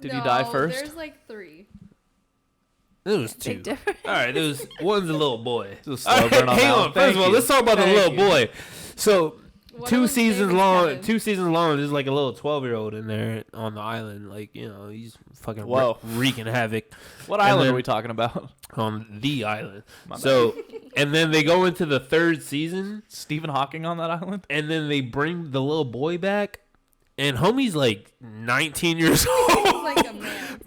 Did he die first? There's like 3. There was two. Big difference. All right, there was one's a little boy. Just All right, slow burn on hang that on. one. First Thank of all, you. let's talk about the Thank little you. boy. So One of two them's seasons name is long. Kevin. 2 seasons long. There's like a little 12-year-old in there on the island. Like he's fucking Whoa. wreaking havoc What And island then- are we talking about? on the island. My bad. So and then they go into the 3rd season. Stephen Hawking on that island? And then they bring the little boy back, and homie's like 19 years old, like a man.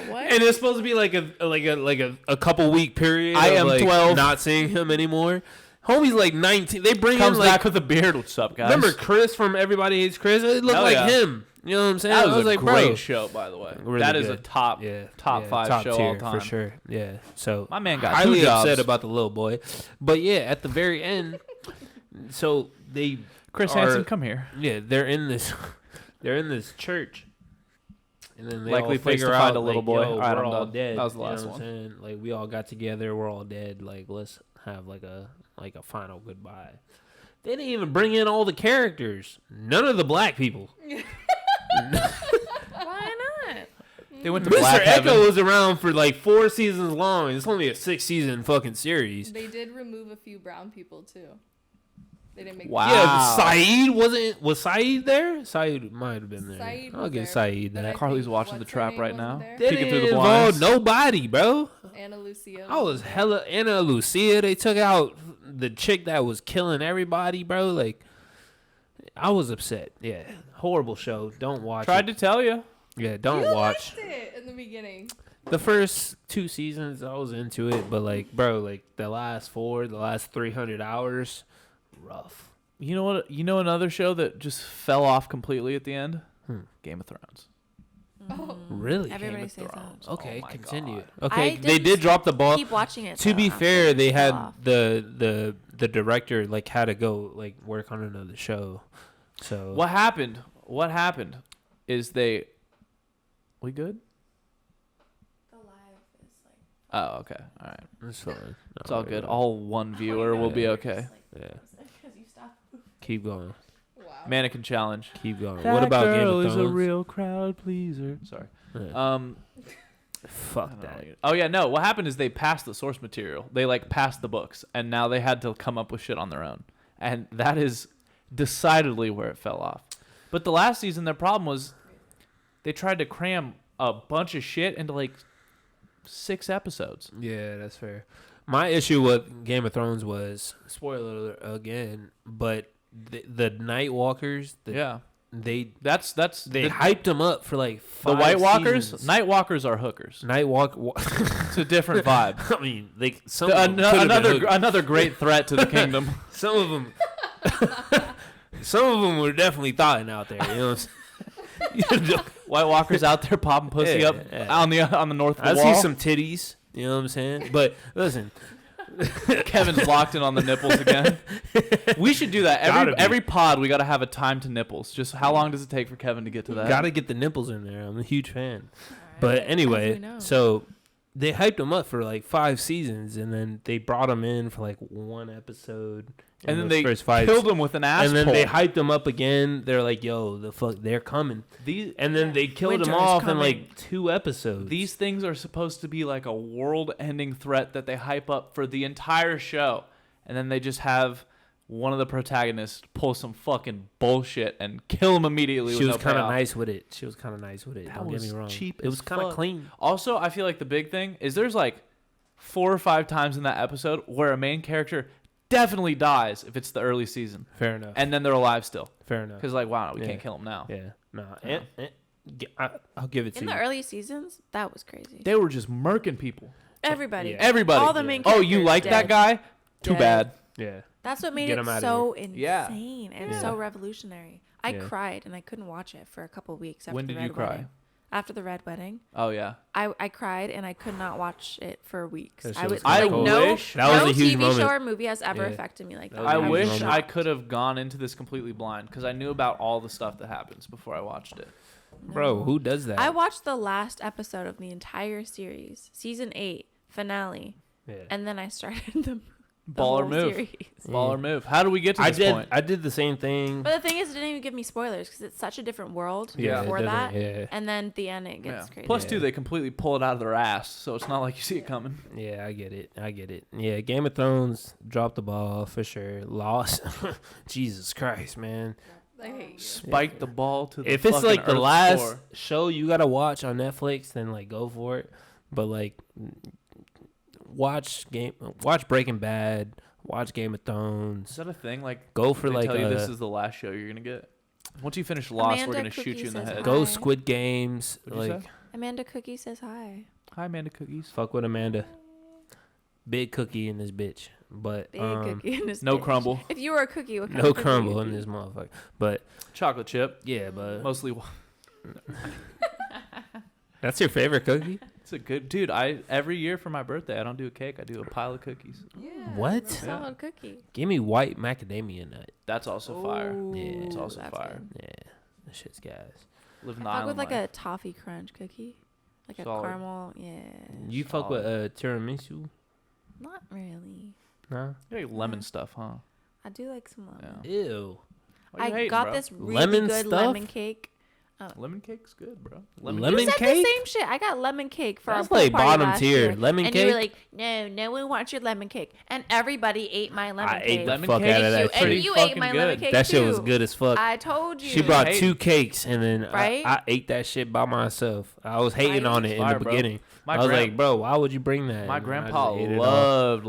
What? and it's supposed to be like a couple week period. I of, am like, 12. not seeing him anymore. Homie's like 19. They bring Comes him like back with a beard. What's up, guys? remember Chris from Everybody Hates Chris? It looked Hell like yeah. him. You know what I'm saying? That I was a like, great bro, show, by the way. really that is a good. top top 5 show all tier, time. for sure. Yeah. So My man got highly 2 jobs. upset about the little boy, but yeah, at the very end, so they Chris are- Hansen, come here. Yeah, they're in this church, and then they Likely all place to figure find out a little like, boy. yo, All right, we're I'm all done. dead. That was the You know last what I'm one. saying? Like we all got together, we're all dead. Like let's have like a final goodbye. They didn't even bring in all the characters. None of the black people. Why not? They went to Mr. Black Echo Heaven. was around for like 4 seasons long. It's only a 6-season fucking series. They did remove a few brown people too. They didn't make. Wow. Yeah, but Saeed was Saeed there? Saeed might have been there. Saeed I'll was give there, Saeed but that. I Carly's think watching The what's her Trap name right wasn't now. there. They Peeking through didn't the involve blinds. nobody, bro. Anna Lucia. I was hella Anna Lucia. They took out the chick that was killing everybody, bro. Like, I was upset. Yeah, horrible show. Don't watch Tried it. to tell you. Yeah, don't You watch. liked it in the beginning. The first 2 seasons, I was into it, but like, bro, like the last 300 hours, rough. You know what? You know another show that just fell off completely at the end? Game of Thrones. Oh. Really? Everybody of says that. Thrones. Okay, Oh my continue. God. Okay, I they didn't did drop the ball. Keep watching it. To though, be after fair, they it had fell off. the director like had to go like work on another show. So What happened? What happened is they. We good? The live is like. Oh, okay. All right. It's fine. It's all good. All one viewer will be okay. Yeah. Because you stopped. Keep going. Wow. Mannequin challenge. Keep going. What about Game of Thrones? is a real crowd pleaser. Sorry. Yeah. Fuck that. Oh yeah, no. What happened is they passed the source material. They like passed the books, and now they had to come up with shit on their own, and that is decidedly where it fell off. But the last season, their problem was they tried to cram a bunch of shit into like 6 episodes. Yeah, that's fair. My issue with Game of Thrones was spoiler alert again, but the Night Walkers. Yeah, They that's they hyped them up for like 5 the White Walkers. seasons. Night Walkers are hookers. Night Walk. It's a different vibe. I mean, like some of them could've been Another hooked. another great threat to the kingdom. Some of them, some of them were definitely thawing out there. You know what I'm saying? White Walkers out there popping pussy Yeah, up yeah. on the north I wall. see some titties. You know what I'm saying? But listen, Kevin's locked in on the nipples again. We should do that Gotta be. every pod. We got to have a time to nipples. Just how long does it take for Kevin to get to that? gotta get the nipples in there. I'm a huge fan. But As anyway, we know. so they hyped them up for like 5 seasons, and then they brought them in for like 1 episode. in And then those they first 5 killed him with an ass and then pole. they hyped them up again. They're like, "Yo, the fuck, they're coming." And then they killed Winter them is off in coming. like 2 episodes. These things are supposed to be like a world-ending threat that they hype up for the entire show, and then they just have one of the protagonists pull some fucking bullshit and kill him immediately. She with was no kind of payoff. nice with it. She was kind of nice with it. That Don't get me was wrong. cheap It was as kind of fuck. clean. Also, I feel like the big thing is there's like 4 or 5 times in that episode where a main character definitely dies if it's the early season, Fair enough. and then they're alive still. Fair enough. Because like, wow, we Yeah. can't kill him now. Yeah. No. Yeah. I'll give it to In you. the early seasons, that was crazy. They were just murking people. Everybody. Yeah. Everybody. All the main Oh, you characters like that dead. guy? Too Dead. bad. Yeah. That's what made Get it 'em outta so Yeah. insane and Yeah. so revolutionary. I Yeah. cried and I couldn't watch it for a couple of weeks after When the did Red you cry? Wedding. After the Red Wedding, Oh yeah. I cried and I could not watch it for weeks. That I shit was was I like, cold. no, wish- That was no a huge TV moment. show or movie has ever Yeah. affected me like that. That was I a huge wish moment. I could have gone into this completely blind because I knew about all the stuff that happens before I watched it. Bro, who does that? I watched the last episode of the entire series, season 8 finale, Yeah. and then I started the Baller whole move. series. Baller move. How do we get to I this did. point? I did the same thing. But the thing is, it didn't even give me spoilers because it's such a different world Yeah, before it that. doesn't- Yeah. And then at the end, it gets crazy. Plus, Yeah. two, they completely pull it out of their ass, so it's not like you see it coming. Yeah, I get it. Yeah, Game of Thrones dropped the ball for sure. Lost. Jesus Christ, man. I hate you. Spike the ball to the If it's fucking like the earth's last core. show you gotta watch on Netflix, then like go for it. But like, watch Breaking Bad. Watch Game of Is Thrones. that a thing? Like, Go for they like tell you a this is the last show you're gonna get. Once you finish Lost, we're Amanda gonna shoot Cookie you in the says head. hi. go Squid Games. What'd you Like say? Amanda Cookie says hi. Hi, Amanda Cookies. fuck with Amanda. Big cookie in this bitch, but Big cookie in this No bitch. crumble. If you were a cookie, what kind no of cookie crumble would in you this be? motherfucker. But Chocolate chip. yeah, but Mostly. that's your favorite cookie. It's a good dude. Every year for my birthday, I don't do a cake. I do a pile of cookies. Yeah. What? that's a solid cookie. Give me white macadamia nut. That's also fire. Yeah. It's also that's fire. good. Yeah, that shit's gas. Live in I the fuck island with like life. a toffee crunch cookie, like Solid. a caramel. Yeah. You fuck with tiramisu? Not really. No. You like lemon stuff, huh? I do like some lemon. Yeah. Ew. Why you I hating, got bro? this really Lemon good stuff? lemon cake Lemon cake's good, bro. Lemon you said cake? the same shit. I got lemon cake for That's our pool like party bottom last tier. year. Lemon and cake? you were like, no one wants your lemon cake. And everybody ate my lemon I cake. ate the Lemon fuck cake out of that is shit. And you ate fucking my good. lemon cake That shit too. was good as fuck. I told you. She brought Hey. 2 cakes, and then Right? I ate that shit by myself. I was hating Right? on it in Fire, the bro. beginning. My I was gran- like, bro, why would you bring that? My And I grandpa just ate it all. loved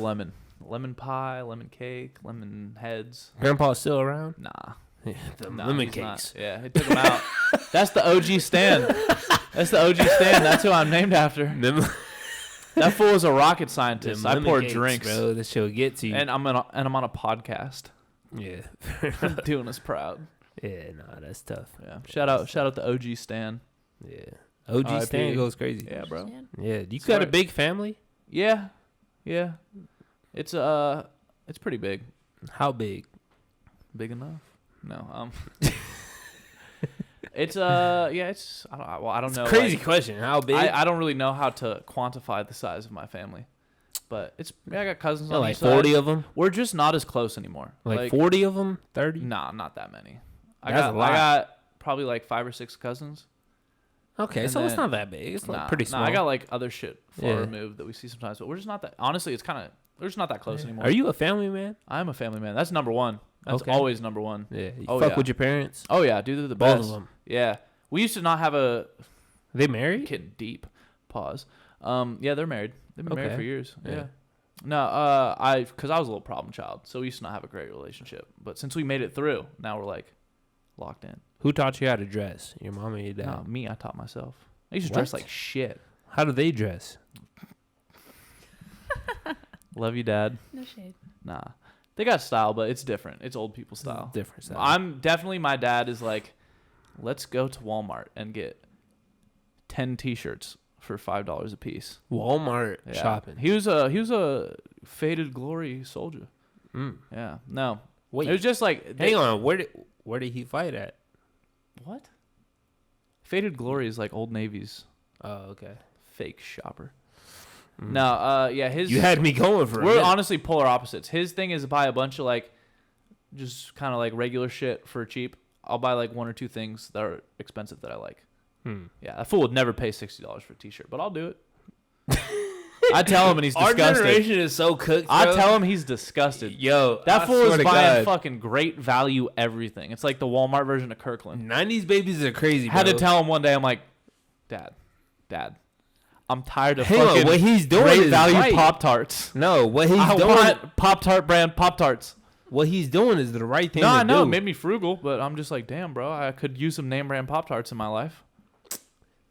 lemon pie, lemon cake, lemon heads. Grandpa's still around? Nah. The Nah, lemon he's not. cakes. Yeah, it took him out. That's the OG Stan. That's the OG Stan. That's who I'm named after. Them, That fool is a rocket scientist. them I lemon pour cakes, drinks, bro. This shit will get to you. and I'm on a podcast. Yeah. I'm doing us proud. Yeah, nah, that's tough. Yeah. Shout out to OG Stan. Yeah. OG R.I.P. Stan goes crazy. Yeah, bro. Yeah. You got Sorry. a big family? Yeah. It's pretty big. How big? Big enough? No. It's I don't know. Crazy like, question. How big? I don't really know how to quantify the size of my family, but I got cousins on like each side. 40 of them? We're just not as close anymore. Like 40 of them? 30? Nah, not that many. That's a lot. I got probably like 5 or 6 cousins. Okay, And so it's then- not that big. It's like Nah, pretty small. I got like other shit far Yeah. removed that we see sometimes, but we're just not that. Honestly, we're just not that close anymore. Are you a family man? I'm a family man. That's number one. That's Okay. always number one. Yeah. You Oh, fuck yeah. with your parents? Oh yeah, dude, they're the Both best. of them. Yeah, we used to not have a. They married? Getting deep. Pause. Yeah, they're married. They've been married Okay. for years. Yeah. Yeah. No, because I was a little problem child, so we used to not have a great relationship. But since we made it through, now we're like locked in. Who taught you how to dress? Your mom or your dad? No, me, I taught myself. I used to dress What? like shit. How do they dress? Love you, Dad. No shade. Nah, they got style, but it's different. It's old people style. Different style. I'm definitely, my dad is like, let's go to Walmart and get 10 T-shirts for $5 a piece. Walmart Yeah. shopping. He was a faded glory soldier. Mm. Yeah. No. Wait. It was just like Hang on. Where did he fight at? What? Faded glory is like Old Navy's Oh, okay. fake shopper. Mm. No. Yeah. His. You had me going for a We're minute. honestly polar opposites. His thing is to buy a bunch of like, just kind of like regular shit for cheap. I'll buy like 1 or 2 things that are expensive that I like. Yeah, that fool would never pay $60 for a T-shirt, but I'll do it. I tell him and he's Our disgusted. generation is so cooked, bro. I tell him he's disgusted. Yo, That I fool swear is to buying God. fucking great value everything. It's like the Walmart version of Kirkland. 90s babies are crazy, bro. Had to tell him one day, I'm like, Dad, I'm tired of Hang on, fucking what he's doing great is value right. Pop-Tarts. No, what he's I doing. want Pop-Tart brand Pop-Tarts. What he's doing is the right thing No, to I know. do. It made me frugal, but I'm just like, damn, bro. I could use some name brand Pop-Tarts in my life.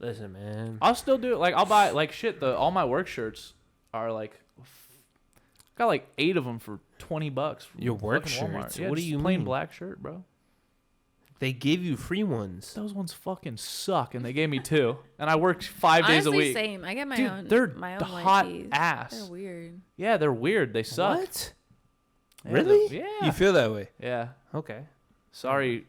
Listen, man. I'll still do it. Like, I'll buy, like, shit. All my work shirts are, like, got, like, 8 of them for $20. From Your work fucking Walmart. shirts? Yeah, What do just you plain mean? black shirt, bro. They give you free ones. Those ones fucking suck, and they gave me 2. And I worked 5 days a Honestly, week. same. I get my Dude, own. they're my own hot white tees. ass. They're weird. Yeah, they're weird. They suck. What? Yeah, Really? Yeah. You feel that way? Yeah. Okay. Sorry,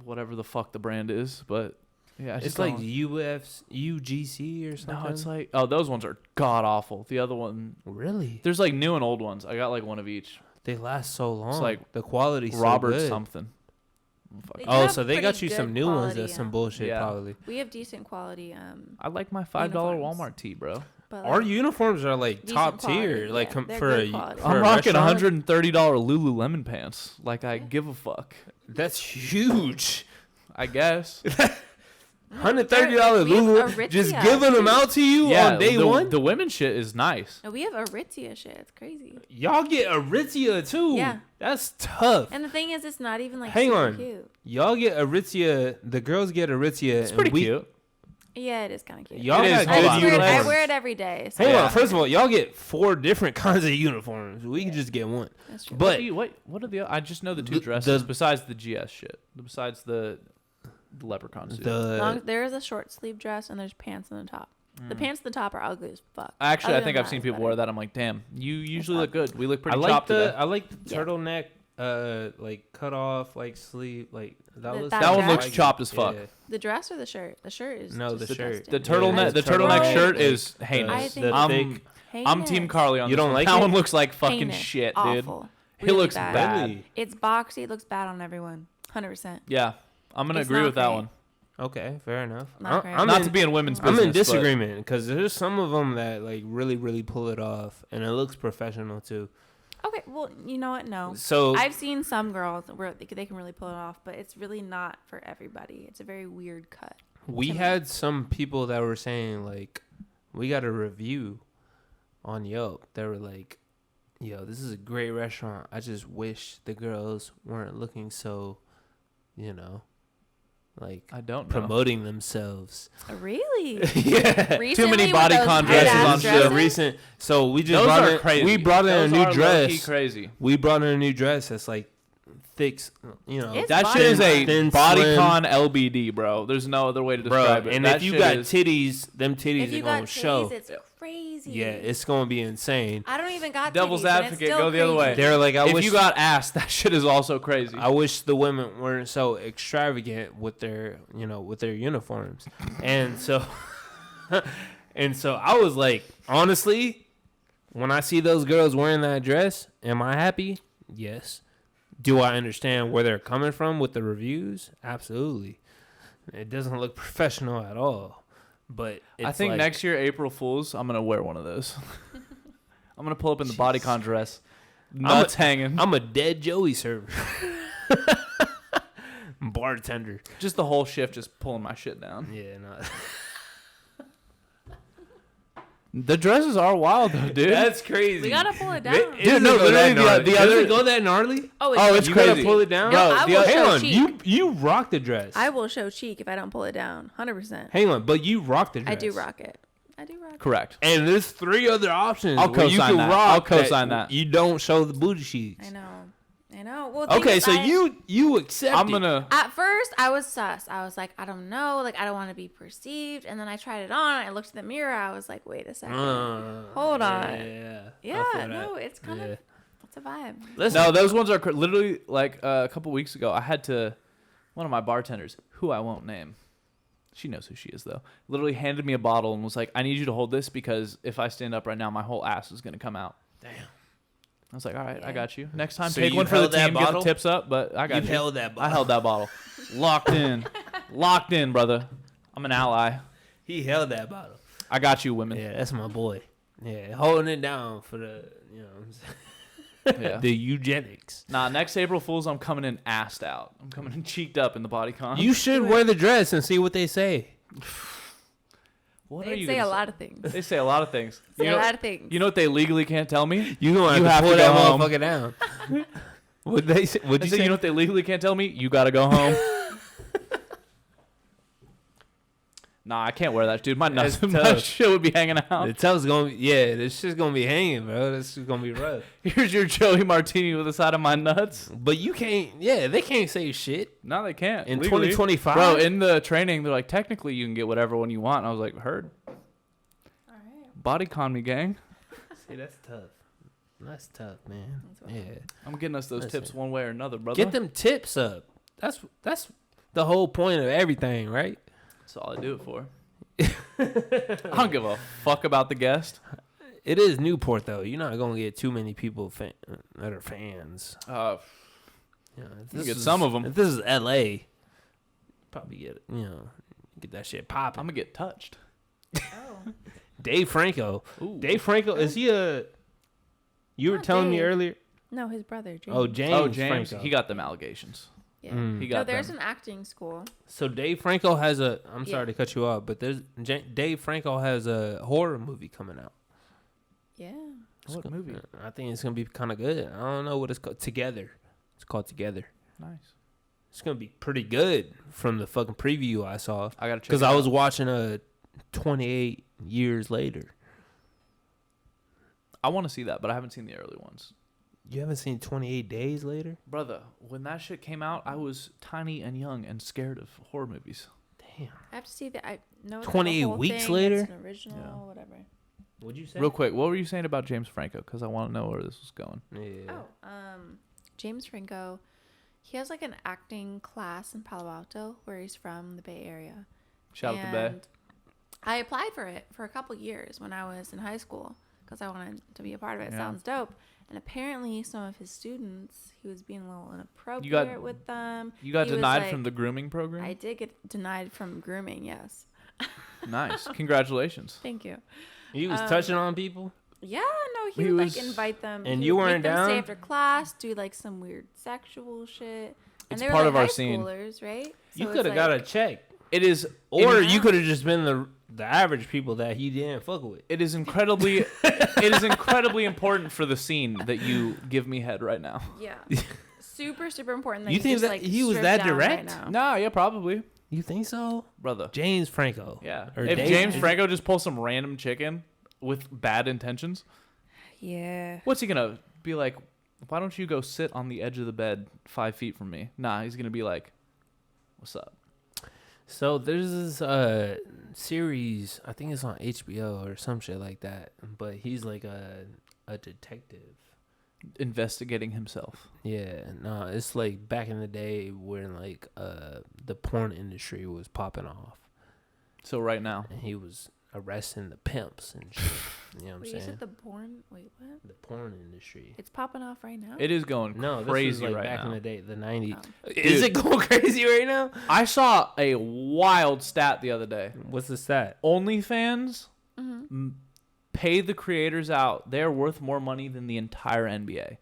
whatever the fuck the brand is, but yeah, I It's just like don't- UGC or something. no, it's like those ones are god awful. The other one, really? there's like new and old ones. I got like one of each. They last so long. like the quality's Robert so good. something. Fuck. They Oh, have so they got pretty you some good new ones. quality, That's some bullshit, Yeah. probably. We have decent quality. I like my $5 uniforms. Walmart tee, bro. But Our like, uniforms are like decent top quality, tier, like yeah, they're for good a quality. for I'm a rocking restaurant. $130 Lululemon pants. Like I give a fuck. That's huge. I guess. $130 We have Lulu, just Aritzia, giving them too. out to you on day the, one. The women's shit is nice. no, we have Aritzia shit. It's crazy. Y'all get Aritzia too. Yeah. That's tough. And the thing is, it's not even like Hang super on. cute. Y'all get Aritzia. The girls get Aritzia. It's and pretty we, cute. Yeah, it is kind of cute. Y'all It got is. good Hold on. I uniforms. wear it every day. So Hang Yeah. on. First of all, y'all get 4 different kinds of uniforms. We can just get one. That's true. But What are the? I just know the 2 The- dresses the- besides the GS shit. Besides the leprechaun suit. There is a short sleeve dress and there's pants on the top. The pants on the top are ugly as fuck. Actually, I Other think than I've seen it's people better. wear that. I'm like, damn, you usually look good. We look I pretty like chopped today. the turtleneck, like cut off, like sleeve, like that was. That one looks like- chopped as fuck. yeah. The dress or the shirt? The shirt is No, just the shirt. The disgusting. turtleneck, Yeah, the it's turtleneck turtleneck. shirt is The- heinous. I think the I'm thick- I'm Team Carly on You this don't one. like that it? one looks like fucking Heinous. shit, Awful. dude. He Really looks bad. Really? It's boxy. It looks bad on everyone. 100%. Yeah, I'm gonna It's agree not with that great. one. Okay, fair enough. Not great. Not to be in women's business. I'm in disagreement because there's some of them that like really, really pull it off, and it looks professional too. Okay, well, you know what? No. So I've seen some girls where they can really pull it off, but it's really not for everybody. It's a very weird cut. we had some people that were saying like, we got a review on Yelp. They were like, "Yo, this is a great restaurant. I just wish the girls weren't looking so, like I don't know. promoting themselves." Really? Yeah. Recently Too many with body those con tight-ass dresses on dresses? show. Recent. So we just Those brought are in, crazy. we brought in Those a new are low-key dress. crazy. We brought in a new dress that's like thick, It's That body shit is a thin, bodycon LBD, bro. There's no other way to describe it. And That if you shit got is- titties, them titties If you are got gonna show. titties, it's crazy. Yeah, it's gonna be insane. I don't even got Devil's titties, and it's advocate, still go the other way. crazy. They're like, I if wish you got ass, that shit is also crazy. I wish the women weren't so extravagant with their, with their uniforms. And so I was like, honestly, when I see those girls wearing that dress, am I happy? Yes. Do I understand where they're coming from with the reviews? Absolutely. It doesn't look professional at all. But it's I think like, next year, April Fools, I'm going to wear one of those. I'm going to pull up in the bodycon dress. Nuts hanging. I'm a dead Joey server. Bartender. Just the whole shift just pulling my shit down. Yeah, no. The dresses are wild, though, dude. That's crazy. We gotta pull it down. Dude, no, literally the other go that gnarly. Oh, it's You crazy. gotta pull it down. No, I will hang show on. cheek. You rock the dress. I will show cheek if I don't pull it down. 100%. Hang on, but you rock the dress. I do rock it. Correct. And there's 3 other options. I'll where you co-sign can that. rock I'll co-sign that. You don't show the booty cheeks. I know. Well, Okay, things so I- you accept. I'm going to... At first, I was sus. I was like, I don't know. Like, I don't want to be perceived. And then I tried it on. I looked in the mirror. I was like, wait a second. Hold on. Yeah, no, it's kind of, it's a vibe. Listen, No, those ones are literally like a couple weeks ago. I had to, one of my bartenders, who I won't name, she knows who she is though, literally handed me a bottle and was like, I need you to hold this because if I stand up right now, my whole ass is going to come out. Damn. I was like, all right, Yeah. I got you. Next time, So take you one for the held that team, get the bottle? tips up, but I got You you. held that I bottle. held that bottle. Locked in. Locked in, brother. I'm an ally. He held that bottle. I got you, women. Yeah, that's my boy. Yeah, holding it down for the, Yeah. the eugenics. Nah, next April Fools, I'm coming in assed out. I'm coming in cheeked up in the bodycon. You should wear the dress and see what they say. What are They you say gonna a lot of things. They say a lot of things. Say You a know, lot of things. you know what they legally can't tell me? You gonna You have have to to pull that go home. motherfucker down. What they say? What I you said, say? you know what they legally can't tell me? You gotta go home. Nah, I can't wear that, dude. My nuts, That's my tough. shit would be hanging out. The tail's gonna be, this shit's gonna be hanging, bro. This is gonna be rough. Here's your Joey Martini with the side of my nuts. But you can't, they can't say shit. No, they can't. In legally. 2025? Bro, in the training, they're like, technically, you can get whatever one you want. And I was like, heard. All right. Bodycon me, gang. See, that's tough. That's tough, man. That's Yeah. I'm getting us those Listen. tips one way or another, brother. Get them tips up. That's the whole point of everything, right? That's all I do it for. I don't give a fuck about the guest. It is Newport though. You're not gonna get too many people that are fans. Uh, If You this get is- some of 'em. If this is LA, probably get that shit popping. I'm gonna get touched. Oh. Dave Franco. Ooh. Dave Franco, is he a? You were Not telling me Dave. earlier. No, his brother, James. Oh, James. Oh, James. Franco. He got them allegations. Yeah. Mm. He No, got there's them. an acting school. So Dave Franco has a. I'm sorry Yeah. to cut you off, but Dave Franco has a horror movie coming out. Yeah. What movie? I think it's gonna be kind of good. I don't know what it's called. Together. It's called Together. Nice. It's gonna be pretty good from the fucking preview I saw. I gotta check. Because it I out. was watching 28 years later. I want to see that, but I haven't seen the early ones. You haven't seen 28 Days Later? Brother, when that shit came out, I was tiny and young and scared of horror movies. Damn. I have to see that. I know it's 28 the whole weeks thing, later? It's an original, Yeah. whatever. What'd you say? Real quick, what were you saying about James Franco? Because I want to know where this was going. Yeah. Oh, James Franco, he has like an acting class in Palo Alto, where he's from, the Bay Area. Shout out to Bay. And I applied for it for a couple years when I was in high school because I wanted to be a part of it. It Yeah. sounds dope. And apparently, some of his students, he was being a little inappropriate with them. You got He was denied like- from the grooming program? I did get denied from grooming, yes. Nice. Congratulations. Thank you. He was touching on people. Yeah, no, he He would was- like invite them. And he you would weren't make them stay down? after class, do like some weird sexual shit. And It's they were part like of our high scene. schoolers, right? You So could have it's got a like- check. It is Or Yeah. you could have just been the average people that he didn't fuck with. it is incredibly important for the scene that you give me head right now. Yeah. super important. That You you think just, that like, he was strip that down right direct? now. Nah, yeah, probably. You think so? Brother. James Franco. Yeah. Or If Dave- James Franco just pulls some random chicken with bad intentions, Yeah. what's he gonna be like? Why don't you go sit on the edge of the bed 5 feet from me? Nah, he's gonna be like, what's up? So there's this series, I think it's on HBO or some shit like that, but he's like a detective. Investigating himself. Yeah, no, it's like back in the day when like the porn industry was popping off, So right now, and he was arresting the pimps and shit. You know what I'm Wait, you saying? said the porn? Wait, what? The porn industry. It's popping off right now? it is going No, crazy this is like right back now. in the day, the 90s. Oh. Is it going crazy right now? I saw a wild stat the other day. What's the stat? OnlyFans Mm-hmm. pay the creators out. They're worth more money than the entire NBA.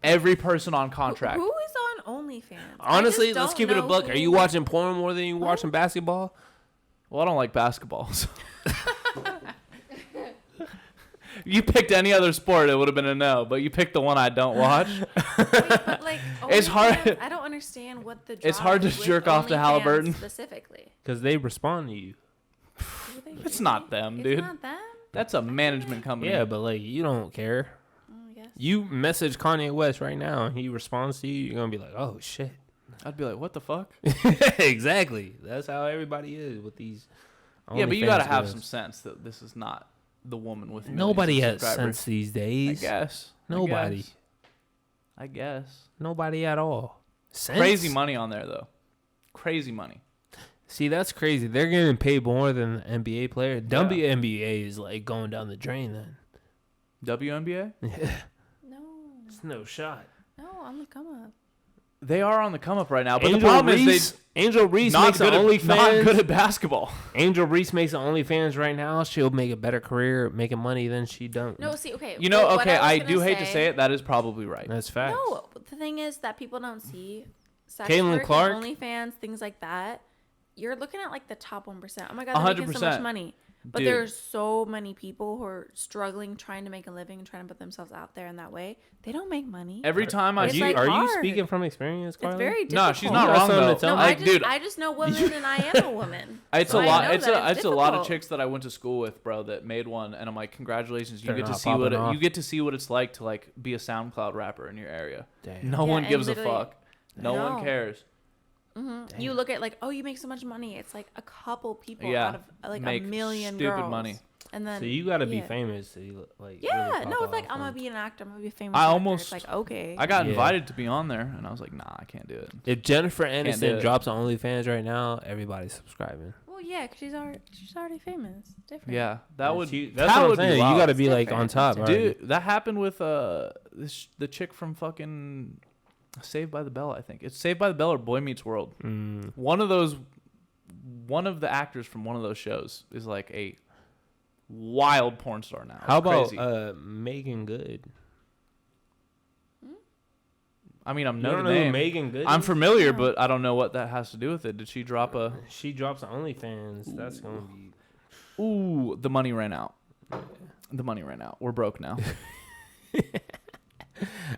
Every person on contract. Who is on OnlyFans? Honestly, let's keep it a buck. Are you watching porn more than you What? watching basketball? Well, I don't like basketball. So. You picked any other sport, it would have been a no. But you picked the one I don't watch. But like, It's hard- OnlyFans, I don't understand what the. It's draw hard to is with jerk off to OnlyFans Halliburton. Specifically, Because they respond to you. Do they It's really? not them, It's dude. not them. That's a management company. Yeah, but like you don't care. Oh, I guess. You message Kanye West right now, and he responds to you. You're gonna be like, "Oh shit!" I'd be like, what the fuck? Exactly. That's how everybody is with these. Yeah, but you OnlyFans gotta have girls. some sense that this is not the woman with millions Nobody of has subscribers. sense these I days. guess. Nobody. I guess. Nobody at all. Sense? Crazy money on there though. Crazy money. See, that's crazy. They're getting paid more than an NBA player. WNBA is like going down the drain then. WNBA? Yeah. No, It's no shot. no, on the come up. They are on the come up right now, but Angel the problem Reese, is Angel Reese not makes an good, not OnlyFans. good at basketball. Angel Reese makes an OnlyFans right now. She'll make a better career making money than she done. No, see, okay. You know, what okay, was I gonna do hate to say it. That is probably right. That's facts. No, the thing is that people don't see sex Caitlin work, Clark? and OnlyFans, things like that. You're looking at like the top 1%. Oh my god, they're making so 100%. much money. But Dude. there's so many people who are struggling, trying to make a living, and trying to put themselves out there in that way. They don't make money. Every time I It's do, like Are you hard. speaking from experience, It's Carly? very difficult. no, she's not You got wrong something though. to tell No, me? Like, dude, I just know women, and I am a woman. it's So a I lot. know It's that a lot of difficult. chicks that I went to school with, bro, that made one, and I'm like, congratulations, you They're get to not see what popping off. you get to see what it's like to like be a SoundCloud rapper in your area. Damn. No Yeah, one and gives a literally- fuck. No one No. cares. Mhm. You look at like, oh, you make so much money. It's like a couple people Yeah, out of like make a million stupid girls. money. And then So you got to be yeah. famous to like. Yeah, really no, pop it's like off I'm gonna on- be an actor. I'm gonna be a famous. I actor. almost- It's like okay. I got Yeah. invited to be on there, and I was like, nah, I can't do it. If Jennifer do Aniston it. drops on OnlyFans right now, everybody's subscribing. Well, yeah, because she's already famous. It's different. Yeah, that would. That's that what I'm would be saying. You wild. got to be It's like on different. top, It's right? Dude, that happened with the chick from fucking Saved by the Bell. I think it's Saved by the Bell or Boy Meets World. Mm. One of the actors from one of those shows is like a wild porn star now. It's How about crazy. Megan Good? I mean, I'm You know don't the know who name. Megan Good I'm is? familiar, No. but I don't know what that has to do with it. Did she drop a? She drops on OnlyFans. That's gonna be. Ooh, the money ran out. The money ran out. We're broke now.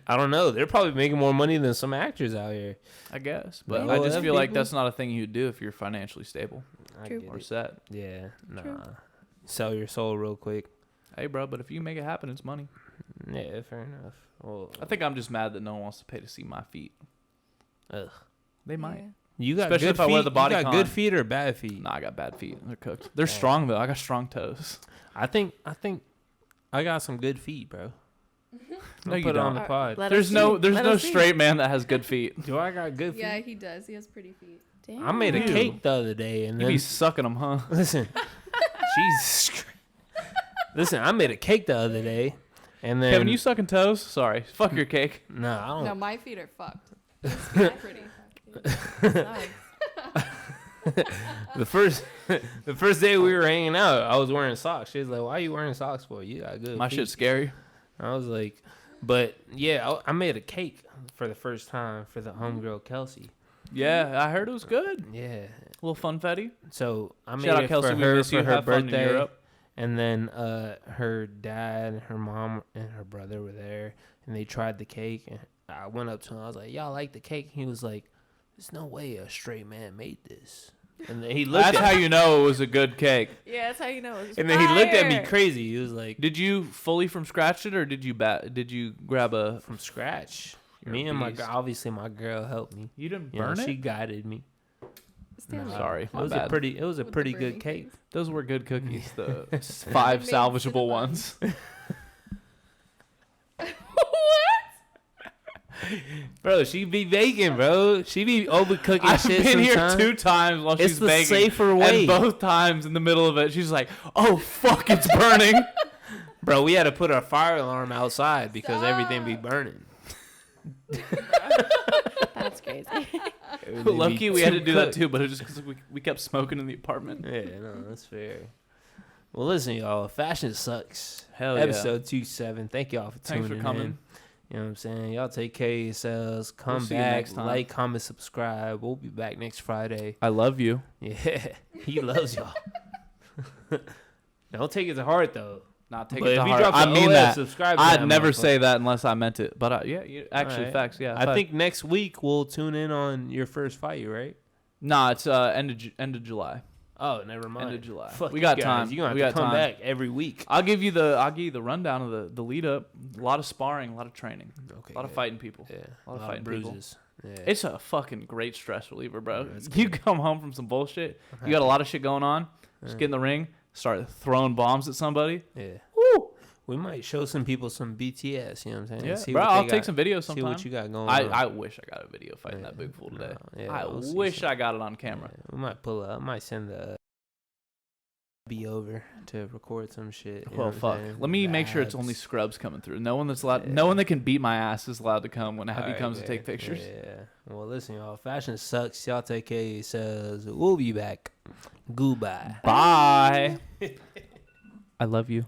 I don't know. They're probably making more money than some actors out here. I guess, but Well, I just them feel like people- that's not a thing you'd do if you're financially stable I True. get or it. set. Yeah, nah. True. Sell your soul real quick. Hey, bro, but if you make it happen, it's money. Yeah, fair enough. Well, I think I'm just mad that no one wants to pay to see my feet. ugh. They might. You got Especially good if I wear feet? the body You got con. good feet or bad feet? Nah, I got bad feet. They're cooked. They're Damn. strong though. I got strong toes. I think I got some good feet, bro. No, I'll you put it on don't. the pod. Let There's us no see. there's Let no us see. straight man that has good feet. Do I got good feet? Yeah, he does. He has pretty feet. Damn. I made a Ew. cake the other day, and You then be sucking them, huh? listen, Jesus, Listen, I made a cake the other day, and then Kevin, you sucking toes? Sorry, fuck your cake. No, I don't. No, my feet are fucked. It's pretty. the first day we were hanging out, I was wearing socks. She was like, "Why are you wearing socks for? You got good." My feet." shit's scary. I was like, but yeah, I made a cake for the first time for the homegirl Kelsey. Yeah, I heard it was good. Yeah. A little funfetti. So I made Shout out it Kelsey, for we her miss you. for her Have fun in birthday, Europe. and then her dad, her mom, and her brother were there, and they tried the cake. And I went up to him. I was like, "Y'all like the cake?" He was like, "There's no way a straight man made this." And then he looked. That's how you know it was a good cake. Yeah, that's how you know it was And then he looked at me fire. crazy. He was like, Did you fully from scratch it, or did you grab a? "From scratch." You're Me a and my beast. girl, obviously my girl helped me. You didn't You know, burn it. she guided me. Stand Nah, up. Sorry, it my was bad. it was a With the pretty burning good cake. things. Those were good cookies. The I 5 made salvageable cinnamon. ones. Bro, she be baking, bro. She be overcooking I've shit been here sometimes. 2 times while It's she's the baking. safer way. And both times in the middle of it, she's like, "Oh fuck, it's burning." Bro, we had to put our fire alarm outside because everything be burning. That's crazy. Lucky we had to do that too, but it was just because we kept smoking in the apartment. Yeah, no, that's fair. Well, listen, y'all. Fashion sucks. Hell yeah. Episode 27. Thank y'all for tuning Thanks for coming. in. You know what I'm saying? Y'all take care of yourselves. Come We'll see you back. next time. Like, comment, subscribe. We'll be back next Friday. I love you. Yeah, he loves y'all. Don't take it to heart, though. Not take But it if to you heart. drop I the mean OF, that. subscribe to I'd that never motherfucker. say that unless I meant it. But yeah, actually, Alright. facts. Yeah, I facts. think next week we'll tune in on your first fight, right? Nah, it's end of July. Oh, never mind. End of July. Fuck We you got guys. time. You're going We to have got to come time. back every week. I'll give you the rundown of the lead up. A lot of sparring, a lot of training, Okay, a lot of good. fighting people. Yeah. A lot of fighting people. bruises. Yeah. It's a fucking great stress reliever, bro. That's You come home from some bullshit. You got a lot of shit going on. Just get in the ring, start throwing bombs at somebody. Yeah. Woo! We might show some people some BTS, you know what I'm saying? Yeah, See bro. what they I'll take got- some videos See sometime. what you got going I on. wish I got a video fighting that big fool today. No, yeah, I we'll see wish some. I got it on camera. Yeah, we might pull up. I might send the be over to record some shit. You know Well, what I'm fuck. saying? Let me make sure it's Vibes. only scrubs coming through. No one that's allowed. Yeah. No one that can beat my ass is allowed to come when Abby Alright, comes to yeah, take pictures. Yeah. Well, listen, y'all. Fashion sucks. Y'all take care of yourselves. We'll be back. Goodbye. Bye. I love you.